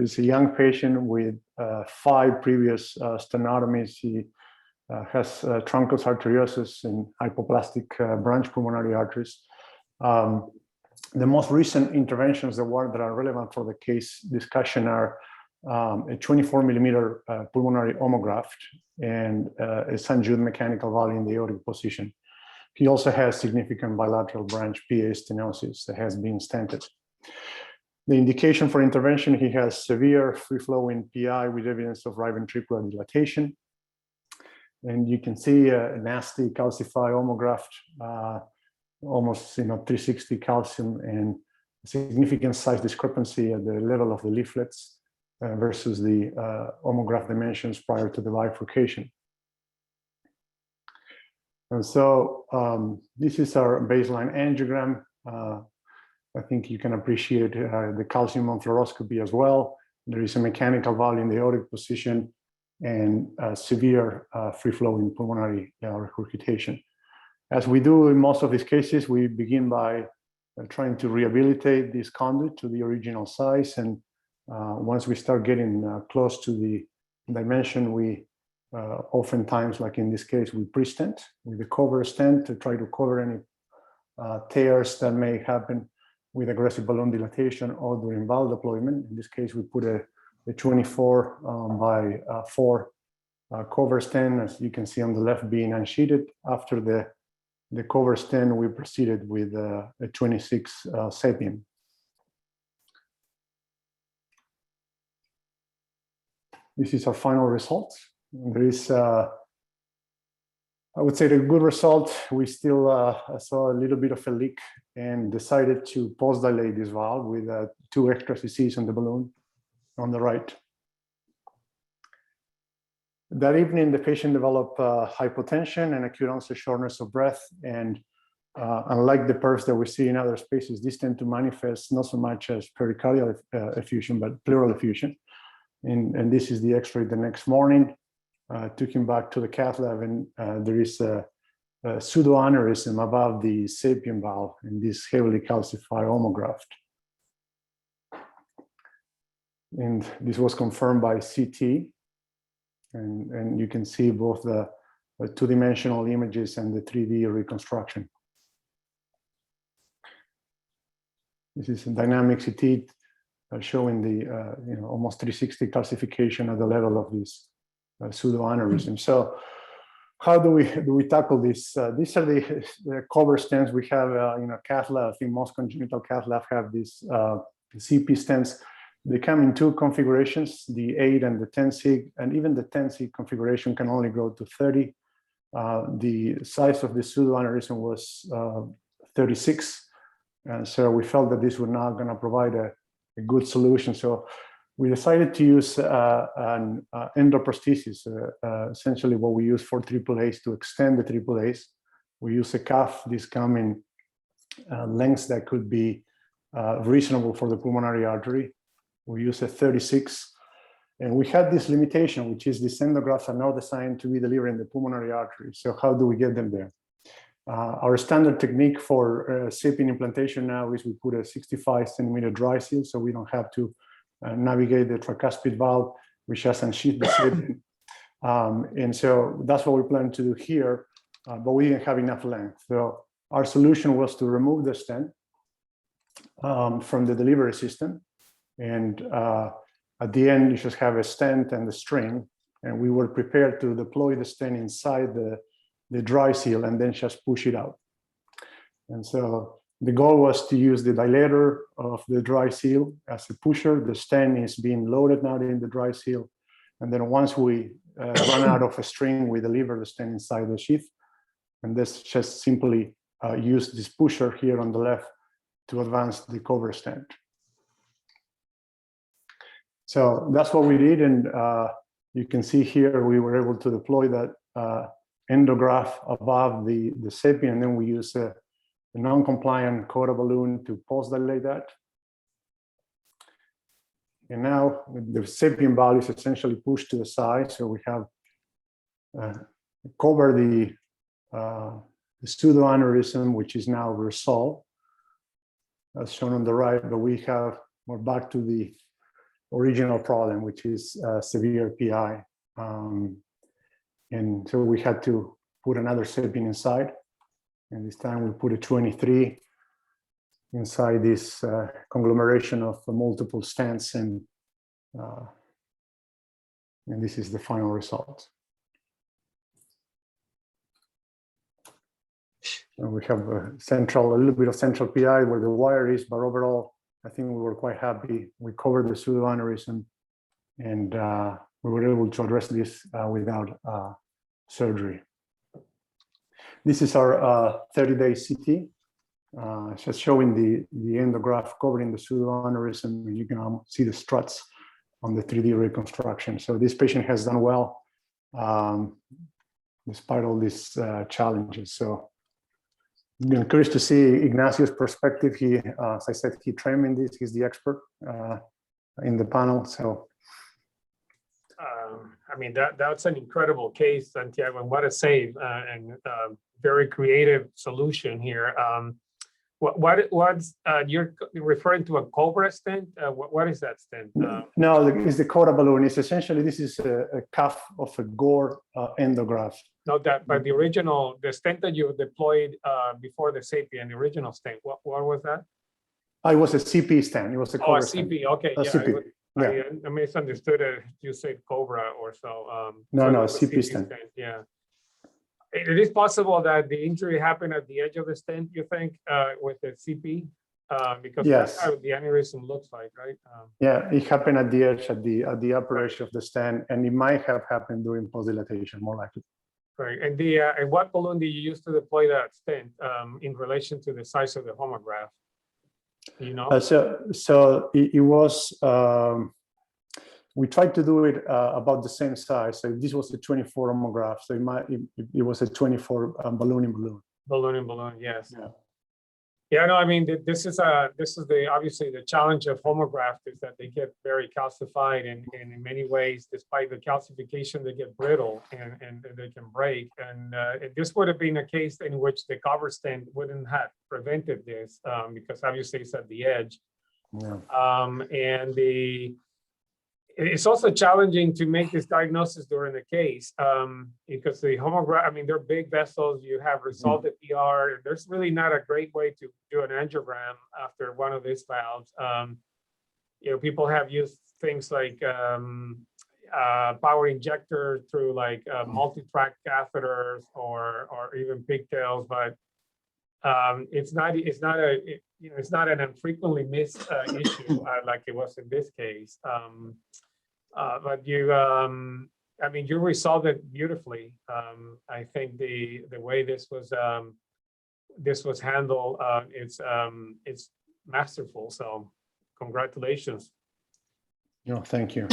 It's a young patient with 5 previous sternotomies. He has truncus arteriosus and hypoplastic branch pulmonary arteries. The most recent interventions that are relevant for the case discussion are a 24 millimeter pulmonary homograft and a St. Jude mechanical valve in the aortic position. He also has significant bilateral branch PA stenosis that has been stented. The indication for intervention, he has severe free-flowing PI with evidence of right ventricular dilatation. And you can see a nasty calcified homograft, almost 360 calcium, and significant size discrepancy at the level of the leaflets versus the homograft dimensions prior to the bifurcation. And so this is our baseline angiogram. I think you can appreciate the calcium on fluoroscopy as well. There is a mechanical valve in the aortic position and severe free-flowing pulmonary regurgitation. As we do in most of these cases, we begin by trying to rehabilitate this conduit to the original size. And once we start getting close to the dimension, we oftentimes, like in this case, we pre-stent with the cover stent to try to cover any tears that may happen with aggressive balloon dilatation or during valve deployment. In this case, we put a 24 by 4 cover stent, as you can see on the left, being unsheated. After the cover stent, we proceeded with a 26 Sapien. This is our final result. There is, I would say, the good result. We still saw a little bit of a leak and decided to post-dilate this valve with 2 extra cc's on the balloon on the right. That evening, the patient developed hypotension and acute onset shortness of breath. And unlike the perps that we see in other spaces, these tend to manifest not so much as pericardial effusion, but pleural effusion. And this is the X-ray the next morning. Took him back to the cath lab, and there is a pseudoaneurysm above the sapien valve in this heavily calcified homograft. And this was confirmed by CT. And you can see both the 2-dimensional images and the 3D reconstruction. This is a dynamic CT showing the almost 360 calcification at the level of this pseudoaneurysm. So how do we tackle this? These are the cover stents we have in a cath lab. I think most congenital cath labs have these CP stents. They come in 2 configurations, the 8 and the 10 sig, and even the 10 sig configuration can only go to 30. The size of the pseudoaneurysm was 36. And so we felt that this was not going to provide a good solution. So we decided to use an endoprosthesis, essentially what we use for AAAs to extend the AAAs. We use a cuff. These come in lengths that could be reasonable for the pulmonary artery. We use a 36. And we had this limitation, which is these endografts are not designed to be delivered in the pulmonary artery. So how do we get them there? Our standard technique for sapien implantation now is we put a 65 centimeter dry seal, so we don't have to navigate the tricuspid valve. We just unsheath the sapien. And so that's what we plan to do here, but we didn't have enough length. So our solution was to remove the stent from the delivery system. And at the end, you just have a stent and the string. And we were prepared to deploy the stent inside the dry seal and then just push it out. And so the goal was to use the dilator of the dry seal as a pusher. The stent is being loaded now in the dry seal. And then once we run out of a string, we deliver the stent inside the sheath. And this just simply use this pusher here on the left to advance the cover stent. So that's what we did. And you can see here, we were able to deploy that endograph above the sapien, and then we use a non-compliant coda balloon to post-dilate that. And now the sapien valve is essentially pushed to the side, so we have covered the pseudoaneurysm, which is now resolved, as shown on the right, but we're back to the original problem, which is severe PI. And so we had to put another sapien inside. And this time we put a 23 inside this conglomeration of multiple stents. And this is the final result. And we have a little bit of central PI where the wire is, but overall, I think we were quite happy. We covered the pseudoaneurysm, and we were able to address this without surgery. This is our 30-day CT, just showing the endograph covering the pseudoaneurysm, and you can see the struts on the 3D reconstruction. So this patient has done well despite all these challenges. So I'm encouraged to see Ignacio's perspective. He, as I said, he trained in this. He's the expert in the panel. So, I mean, that's an incredible case, Santiago, and what a save and very creative solution here. What's you're referring to a Cobra stent? What is that stent? No, it's the coda balloon. It's essentially, this is a cuff of a Gore endograph. No, but the stent that you deployed before the sapien, the original stent, what was that? It was a CP stent. It was a Cobra a CP, stent. okay. A CP. Yeah. I misunderstood it. You said Cobra or so. No, so no, CP stent. Yeah. It is possible that the injury happened at the edge of the stent, you think, with the CP? Because yes, that's how the aneurysm looks like, right? Yeah, it happened at the edge, at the upper edge of the stent, and it might have happened during post-dilatation, more likely. Right. And and what balloon do you use to deploy that stent in relation to the size of the homograph? You know? So it was, we tried to do it about the same size. So this was a 24 homograph. So it was a 24 balloon in balloon. Balloon in balloon, yes. Yeah. Yeah, no, I mean, this is the obviously the challenge of homograph is that they get very calcified and in many ways, despite the calcification, they get brittle and they can break. And this would have been a case in which the cover stent wouldn't have prevented this because obviously it's at the edge. Yeah. It's also challenging to make this diagnosis during the case because the homograph, I mean, they're big vessels, you have resulted PR, there's really not a great way to do an angiogram after one of these valves. You know, people have used things like power injector through like multi-track catheters or even pigtails, but it's not an infrequently missed issue like it was in this case. But you, I mean, you resolved it beautifully. I think the way this was handled, it's masterful. So, congratulations. No, thank you.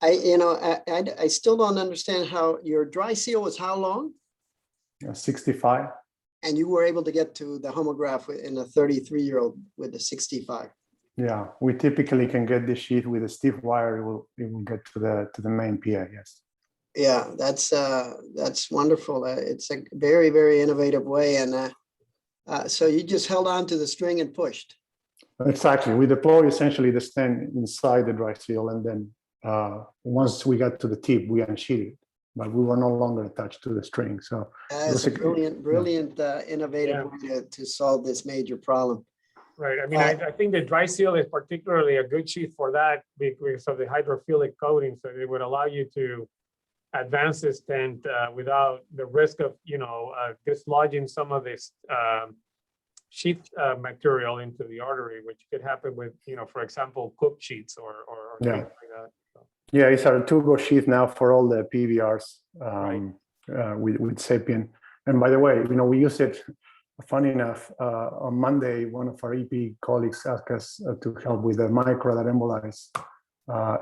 I still don't understand how your dry seal was how long? 65. And you were able to get to the homograph in a 33-year-old with a 65. Yeah, we typically can get the sheath with a stiff wire. It will get to the main PA. Yes. Yeah, that's wonderful. It's a very, very innovative way. And so you just held on to the string and pushed. Exactly. We deploy essentially the stent inside the dry seal, and then once we got to the tip, we unsheathed it. But we were no longer attached to the string. So that's a brilliant, innovative way to solve this major problem. Right. I mean, I think the dry seal is particularly a good sheath for that because of the hydrophilic coating. So it would allow you to advance the stent without the risk of, dislodging some of this sheath material into the artery, which could happen with, for example, Cook sheets or things like that. So. Yeah, it's our two-go sheath now for all the PVRs with Sapien. And by the way, we use it. Funny enough, on Monday, one of our EP colleagues asked us to help with a micro that embolize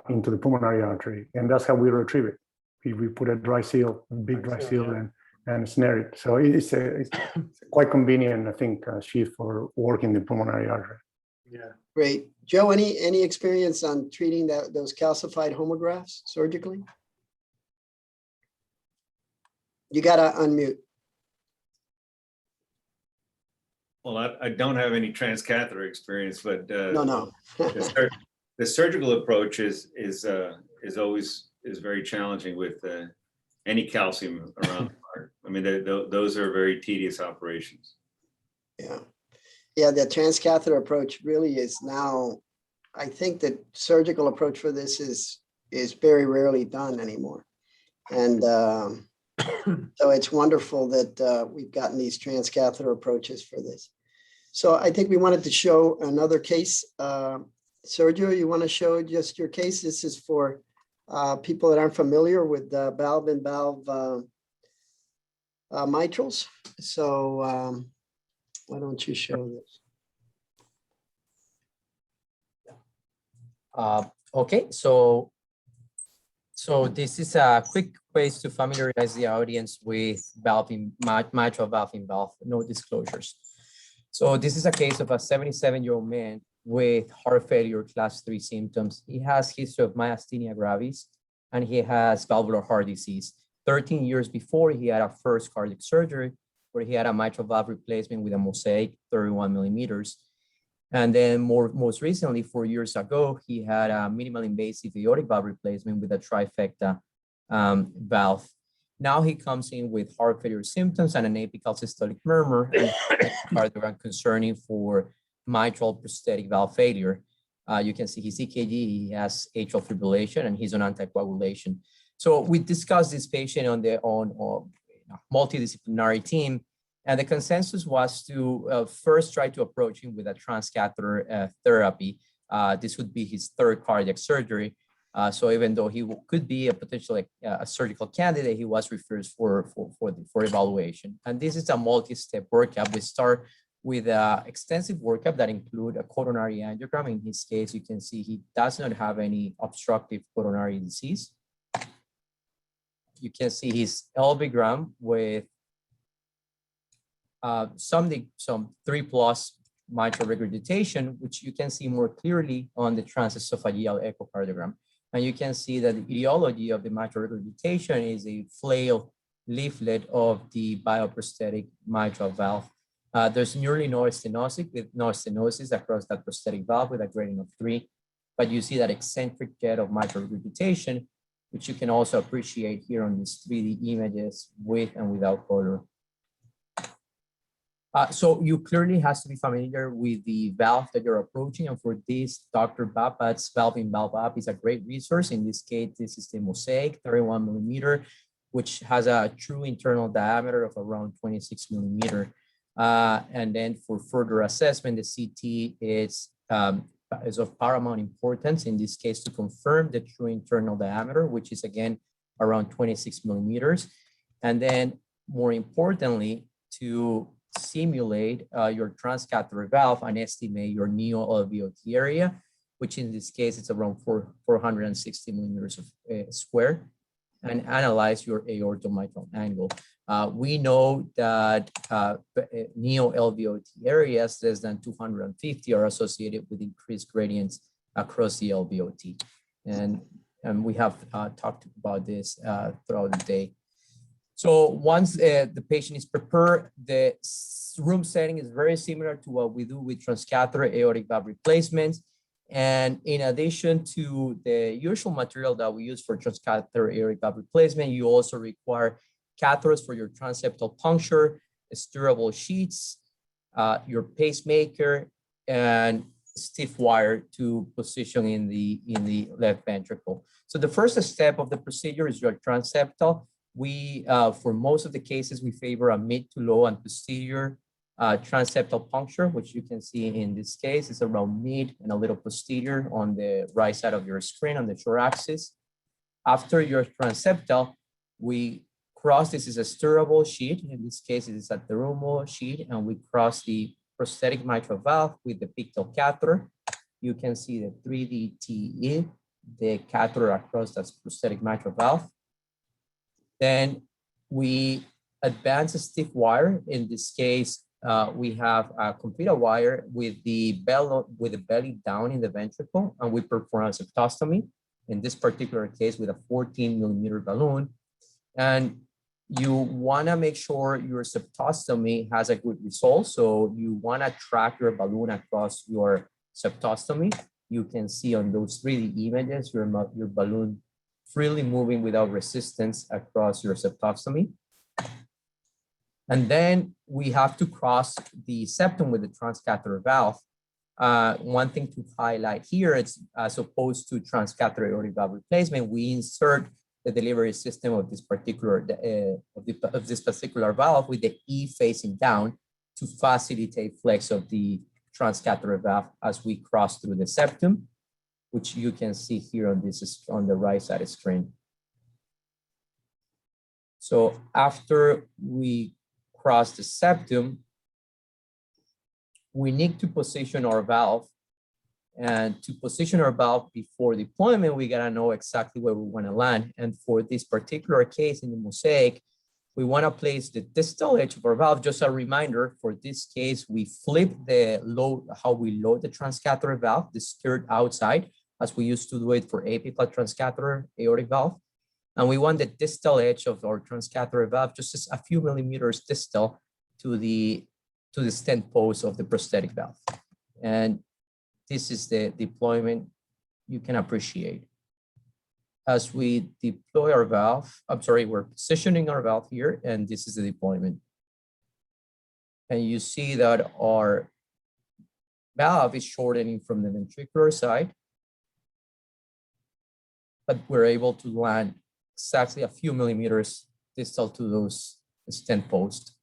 into the pulmonary artery, and that's how we retrieve it. We put a dry seal, a big dry seal, and snare it. So it's quite convenient, I think, sheath for working the pulmonary artery. Yeah. Great. Joe, any experience on treating those calcified homographs surgically? You got to unmute. Well, I don't have any transcatheter experience, but No. the surgical approach is always very challenging with any calcium around the heart. I mean, those are very tedious operations. Yeah, the transcatheter approach really is now, I think the surgical approach for this is very rarely done anymore. And so it's wonderful that we've gotten these transcatheter approaches for this. So I think we wanted to show another case. Sergio, you want to show just your case? This is for people that aren't familiar with valve-in-valve mitrals. So why don't you show this? Okay, so this is a quick way to familiarize the audience with mitral valve-in-valve, no disclosures. So this is a case of a 77-year-old man with heart failure class 3 symptoms. He has history of myasthenia gravis, and he has valvular heart disease. 13 years before, he had a first cardiac surgery where he had a mitral valve replacement with a Mosaic 31 millimeters. And then most recently, 4 years ago, he had a minimal invasive aortic valve replacement with a trifecta valve. Now he comes in with heart failure symptoms and an apical systolic murmur, and cardiogram concerning for mitral prosthetic valve failure. You can see his EKG, he has atrial fibrillation, and he's on anticoagulation. So we discussed this patient on multidisciplinary team, and the consensus was to first try to approach him with a transcatheter therapy. This would be his third cardiac surgery. So even though he could be a potentially a surgical candidate, he was referred for evaluation. And this is a multi-step workup. We start with an extensive workup that include a coronary angiogram. In his case, you can see he does not have any obstructive coronary disease. You can see his LVgram with some 3+ mitral regurgitation, which you can see more clearly on the transesophageal echocardiogram. And you can see that the etiology of the mitral regurgitation is a flail leaflet of the bioprosthetic mitral valve. There's nearly no stenosis with no stenosis across that prosthetic valve with a grading of 3. But you see that eccentric jet of mitral regurgitation, which you can also appreciate here on these 3D images with and without color. So you clearly has to be familiar with the valve that you're approaching. And for this, Dr. Bapat's Valve-in-Valve app is a great resource. In this case, this is the Mosaic 31 millimeter, which has a true internal diameter of around 26 millimeter. And then for further assessment, the CT is of paramount importance in this case to confirm the true internal diameter, which is again around 26 millimeters. And then more importantly, to simulate your transcatheter valve and estimate your neo-LVOT area, which in this case it's around 460 millimeters of square, and analyze your aortomitral angle. We know that neo-LVOT areas less than 250 are associated with increased gradients across the LVOT. And we have talked about this throughout the day. So once the patient is prepared, the room setting is very similar to what we do with transcatheter aortic valve replacements. And in addition to the usual material that we use for transcatheter aortic valve replacement, you also require catheters for your transeptal puncture, steerable sheets, your pacemaker, and stiff wire to position in the left ventricle. So the first step of the procedure is your transeptal. We, for most of the cases, we favor a mid to low and posterior transeptal puncture, which you can see in this case is around mid and a little posterior on the right side of your screen on the short axis. After your transeptal, we cross, this is a steerable sheet. In this case, it is a Terumo sheet, and we cross the prosthetic mitral valve with the pictal catheter. You can see the 3D TE, the catheter across that prosthetic mitral valve. Then we advance a stiff wire. In this case, we have a complete wire with the belly down in the ventricle, and we perform a septostomy. In this particular case, with a 14 millimeter balloon. And you wanna make sure your septostomy has a good result. So you wanna track your balloon across your septostomy. You can see on those 3D images, your balloon freely moving without resistance across your septostomy. And then we have to cross the septum with the transcatheter valve. One thing to highlight here, it's as opposed to transcatheter aortic valve replacement, we insert the delivery system of this particular valve with the E facing down to facilitate flex of the transcatheter valve as we cross through the septum, which you can see here on this on the right side of the screen. So after we cross the septum, we need to position our valve. And to position our valve before deployment, we gotta know exactly where we wanna land. And for this particular case in the Mosaic, we wanna place the distal edge of our valve. Just a reminder, for this case, we flip the load, how we load the transcatheter valve, the skirt outside, as we used to do it for apical transcatheter aortic valve. And we want the distal edge of our transcatheter valve just a few millimeters distal to the stent post of the prosthetic valve. And this is the deployment you can appreciate. As we deploy our valve, we're positioning our valve here, and this is the deployment. And you see that our valve is shortening from the ventricular side, but we're able to land exactly a few millimeters distal to those stent posts.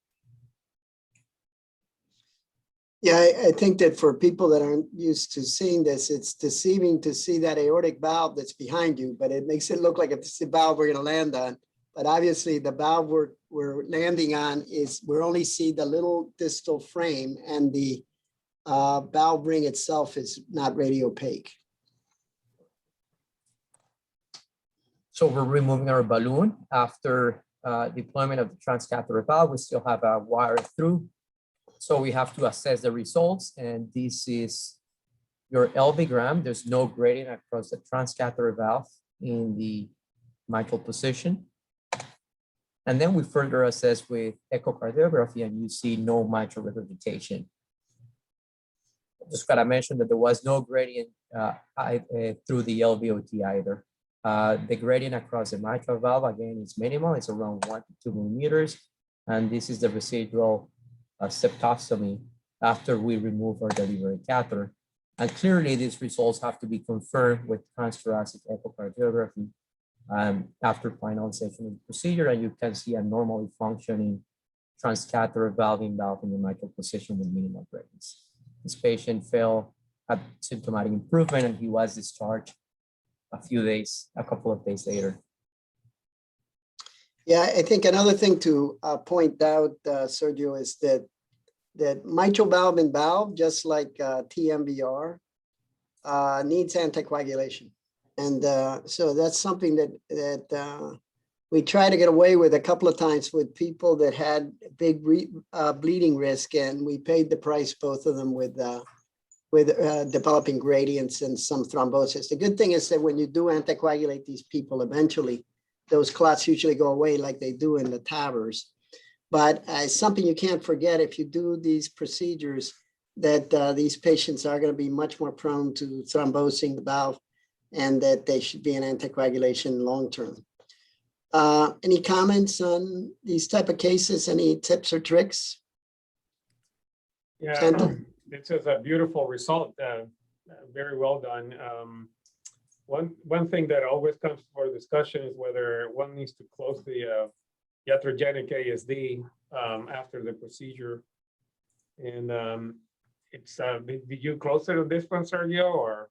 Yeah, I think that for people that aren't used to seeing this, it's deceiving to see that aortic valve that's behind you, but it makes it look like it's the valve we're going to land on. But obviously the valve we're landing on is, we only see the little distal frame, and the valve ring itself is not radiopaque. So we're removing our balloon. After deployment of the transcatheter valve, we still have a wire through. So we have to assess the results, and this is your LV-gram. There's no gradient across the transcatheter valve in the mitral position. And then we further assess with echocardiography, and you see no mitral regurgitation. Just gotta mention that there was no gradient through the LVOT either. The gradient across the mitral valve, again, is minimal. It's around 1 to 2 millimeters. And this is the residual septostomy after we remove our delivery catheter. And clearly these results have to be confirmed with transthoracic echocardiography after finalization of the procedure, and you can see a normally functioning transcatheter valve in the mitral position with minimal gradients. This patient had symptomatic improvement, and he was discharged a couple of days later. Yeah, I think another thing to point out, Sergio, is that mitral valve and valve, just like TMVR, needs anticoagulation. And so that's something that we try to get away with a couple of times with people that had big bleeding risk, and we paid the price, both of them, with developing gradients and some thrombosis. The good thing is that when you do anticoagulate these people, eventually those clots usually go away like they do in the TAVRs. But something you can't forget, if you do these procedures, that these patients are going to be much more prone to thrombosing the valve, and that they should be in anticoagulation long-term. Any comments on these type of cases? Any tips or tricks? Yeah, Santi? it's just a beautiful result. Very well done. One thing that always comes for discussion is whether one needs to close the iatrogenic ASD after the procedure. And did you close it on this one, Sergio, or?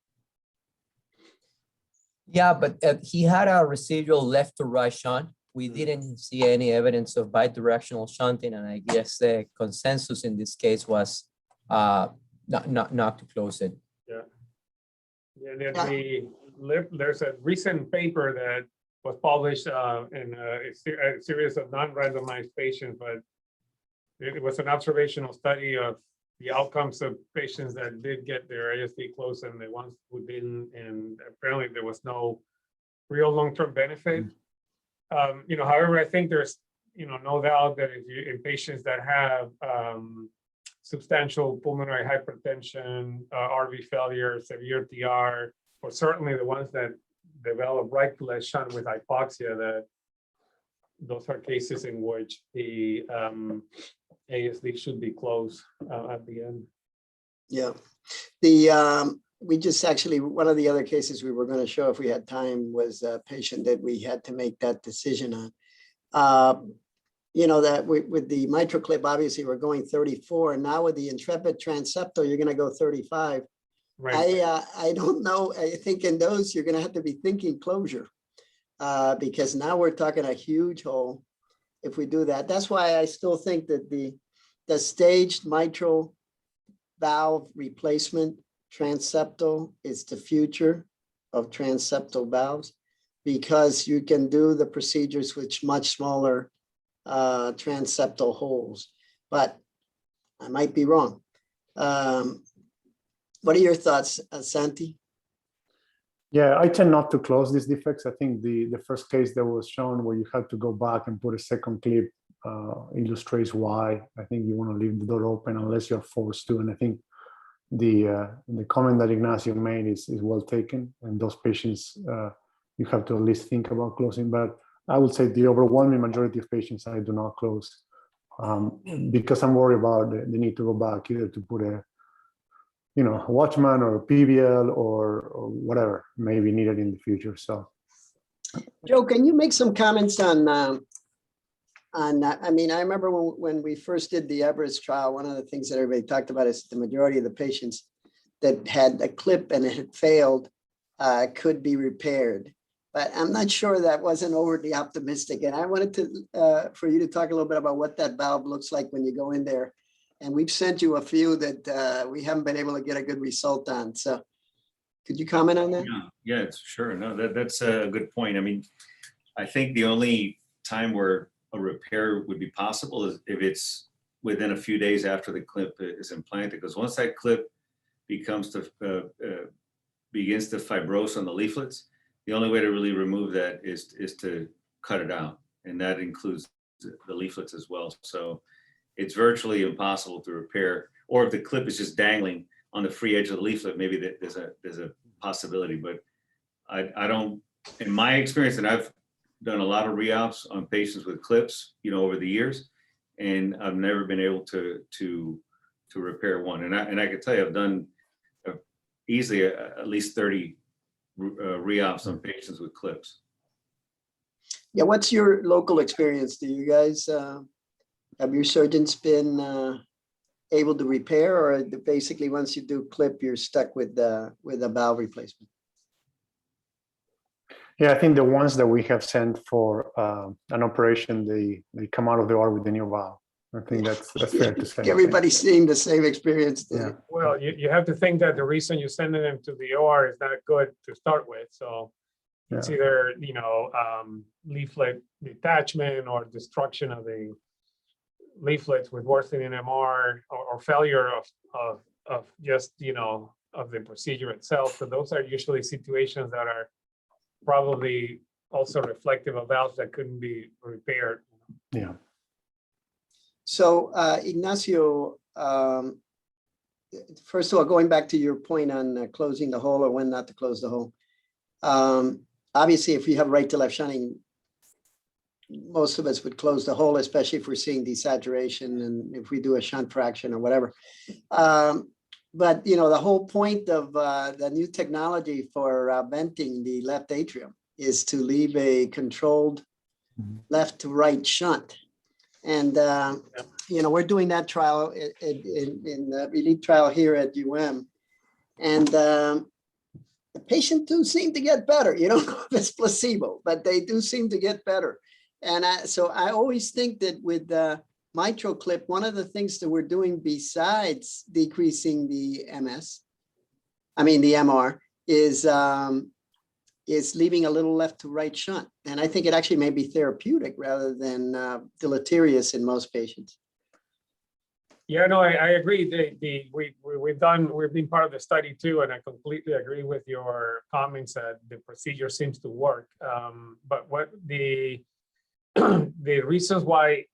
Yeah, but he had a residual left to right shunt. We didn't see any evidence of bidirectional shunting, and I guess the consensus in this case was not to close it. Yeah. There's a recent paper that was published in a series of non-randomized patients, but it was an observational study of the outcomes of patients that did get their ASD closed and the ones who didn't, and apparently there was no real long-term benefit. However, I think there's no doubt that in patients that have substantial pulmonary hypertension, RV failure, severe TR, or certainly the ones that develop right to left shunt with hypoxia, that those are cases in which the ASD should be closed at the end. Yeah, we just actually, one of the other cases we were going to show if we had time was a patient that we had to make that decision on. That with the mitral clip, obviously we're going 34, and now with the Intrepid Transseptal, you're going to go 35. Right. I don't know. I think in those you're going to have to be thinking closure, because now we're talking a huge hole if we do that. That's why I still think that the staged mitral valve replacement transseptal is the future of transseptal valves, because you can do the procedures with much smaller transseptal holes. But I might be wrong. What are your thoughts, Santi? Yeah, I tend not to close these defects. I think the first case that was shown where you had to go back and put a second clip illustrates why I think you want to leave the door open unless you're forced to. And I think the comment that Ignacio made is well taken. And those patients, you have to at least think about closing. But I would say the overwhelming majority of patients I do not close because I'm worried about the need to go back either to put a Watchman or a PVL or whatever may be needed in the future. So, Joe, can you make some comments on on that. I mean, I remember when we first did the Everest trial, one of the things that everybody talked about is the majority of the patients that had a clip and it had failed could be repaired. But I'm not sure that wasn't overly optimistic. And I wanted to for you to talk a little bit about what that valve looks like when you go in there. And we've sent you a few that we haven't been able to get a good result on. So could you comment on that? Yeah, it's sure. No, that's a good point. I mean, I think the only time where a repair would be possible is if it's within a few days after the clip is implanted, because once that clip begins to fibrose on the leaflets, the only way to really remove that is to cut it out, and that includes the leaflets as well. So it's virtually impossible to repair. Or if the clip is just dangling on the free edge of the leaflet, maybe there's a possibility. But I don't, in my experience, and I've done a lot of re-ops on patients with clips, over the years, and I've never been able to repair one. And I can tell you, I've done easily at least 30 re-ops on patients with clips. Yeah, what's your local experience? Do you guys, have your surgeons been able to repair, or basically once you do clip, you're stuck with a valve replacement? Yeah, I think the ones that we have sent for an operation, they come out of the OR with the new valve. I think that's fair to say. Everybody's seeing the same experience. Yeah. Well, you have to think that the reason you're sending them to the OR is not good to start with. So it's either, leaflet detachment or destruction of the leaflets with worsening MR, or failure of just, of the procedure itself. So those are usually situations that are probably also reflective of valves that couldn't be repaired. Yeah. So Ignacio, first of all, going back to your point on closing the hole or when not to close the hole. Obviously, if you have right to left shunting, most of us would close the hole, especially if we're seeing desaturation and if we do a shunt fraction or whatever. But the whole point of the new technology for venting the left atrium is to leave a controlled left to right shunt. And, we're doing that trial in the RELIEF trial here at UM. And the patient do seem to get better. You don't know if it's placebo, but they do seem to get better. And so I always think that with the mitral clip, one of the things that we're doing besides decreasing the MR, is leaving a little left to right shunt. And I think it actually may be therapeutic rather than deleterious in most patients. Yeah, no, I agree. We've been part of the study too, and I completely agree with your comments that the procedure seems to work. But what the reasons why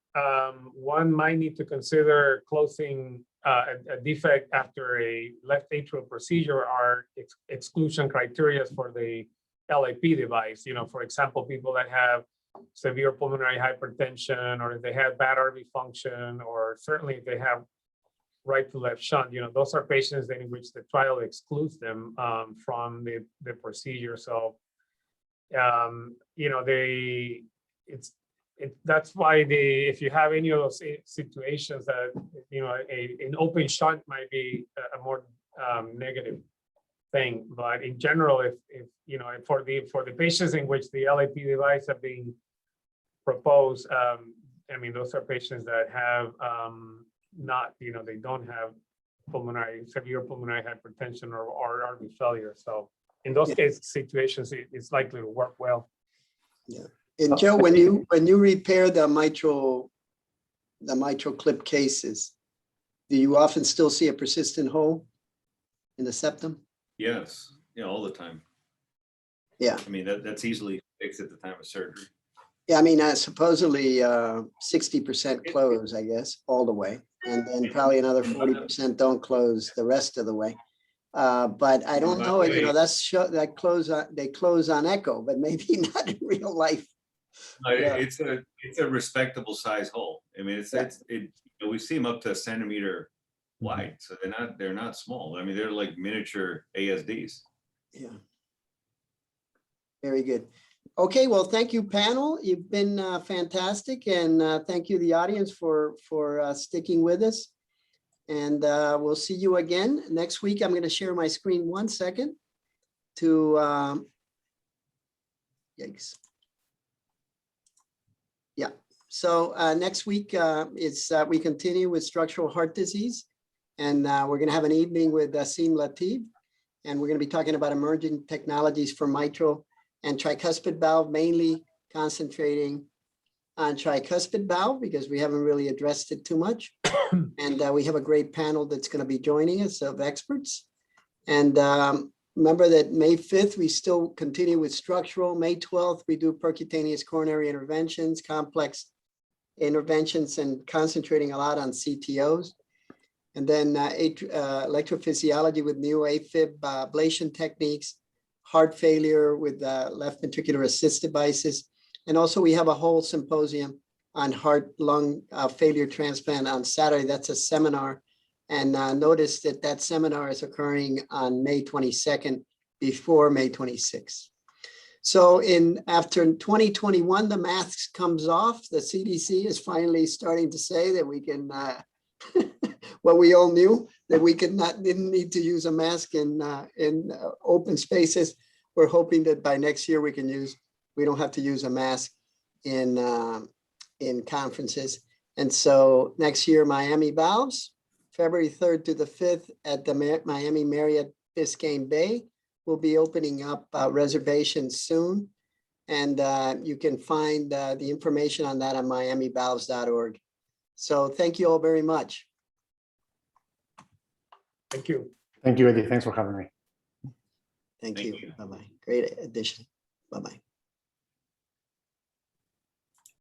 one might need to consider closing a defect after a left atrial procedure are exclusion criteria for the LAP device. For example, people that have severe pulmonary hypertension, or if they have bad RV function, or certainly if they have right to left shunt, those are patients in which the trial excludes them from the procedure. So, that's why if you have any of those situations that, an open shunt might be a more negative thing. But in general, if for the patients in which the LAP device have been proposed, those are patients that have not, they don't have severe pulmonary hypertension or RV failure. So in those situations, it's likely to work well. Yeah. And Joe, when you repair the mitral clip cases, do you often still see a persistent hole in the septum? Yes, all the time. Yeah. That's easily fixed at the time of surgery. Yeah, supposedly 60% close, I guess, all the way. And then probably another 40% don't close the rest of the way. But I don't know, they close on echo, but maybe not in real life. It's a respectable size hole. We see them up to a centimeter wide, so they're not small. They're like miniature ASDs. Yeah. Very good. Okay, well, thank you, panel. You've been fantastic, and thank you, the audience, for sticking with us. And we'll see you again next week. I'm going to share my screen 1 second to yikes. Yeah. So next week we continue with structural heart disease, and we're going to have an evening with Asim Latif, and we're going to be talking about emerging technologies for mitral and tricuspid valve, mainly concentrating on tricuspid valve because we haven't really addressed it too much. And we have a great panel that's going to be joining us of experts. And remember that May 5th, we still continue with structural. May 12th, we do percutaneous coronary interventions, complex interventions, and concentrating a lot on CTOs. And then electrophysiology with new AFib ablation techniques, heart failure with left ventricular assist devices. And also we have a whole symposium on heart lung failure transplant on Saturday. That's a seminar. And notice that that seminar is occurring on May 22nd before May 26th. So after 2021, the mask comes off. The CDC is finally starting to say that we can, what we all knew, that we didn't need to use a mask in open spaces. We're hoping that by next year we don't have to use a mask in conferences. And so next year, Miami Valves, February 3rd to the 5th at the Miami Marriott Biscayne Bay. We'll be opening up reservations soon. And you can find the information on that on miamivalves.org. So thank you all very much. Thank you. Thank you, Eddie. Thanks for having me. Thank you. Bye-bye. Great addition. Bye-bye.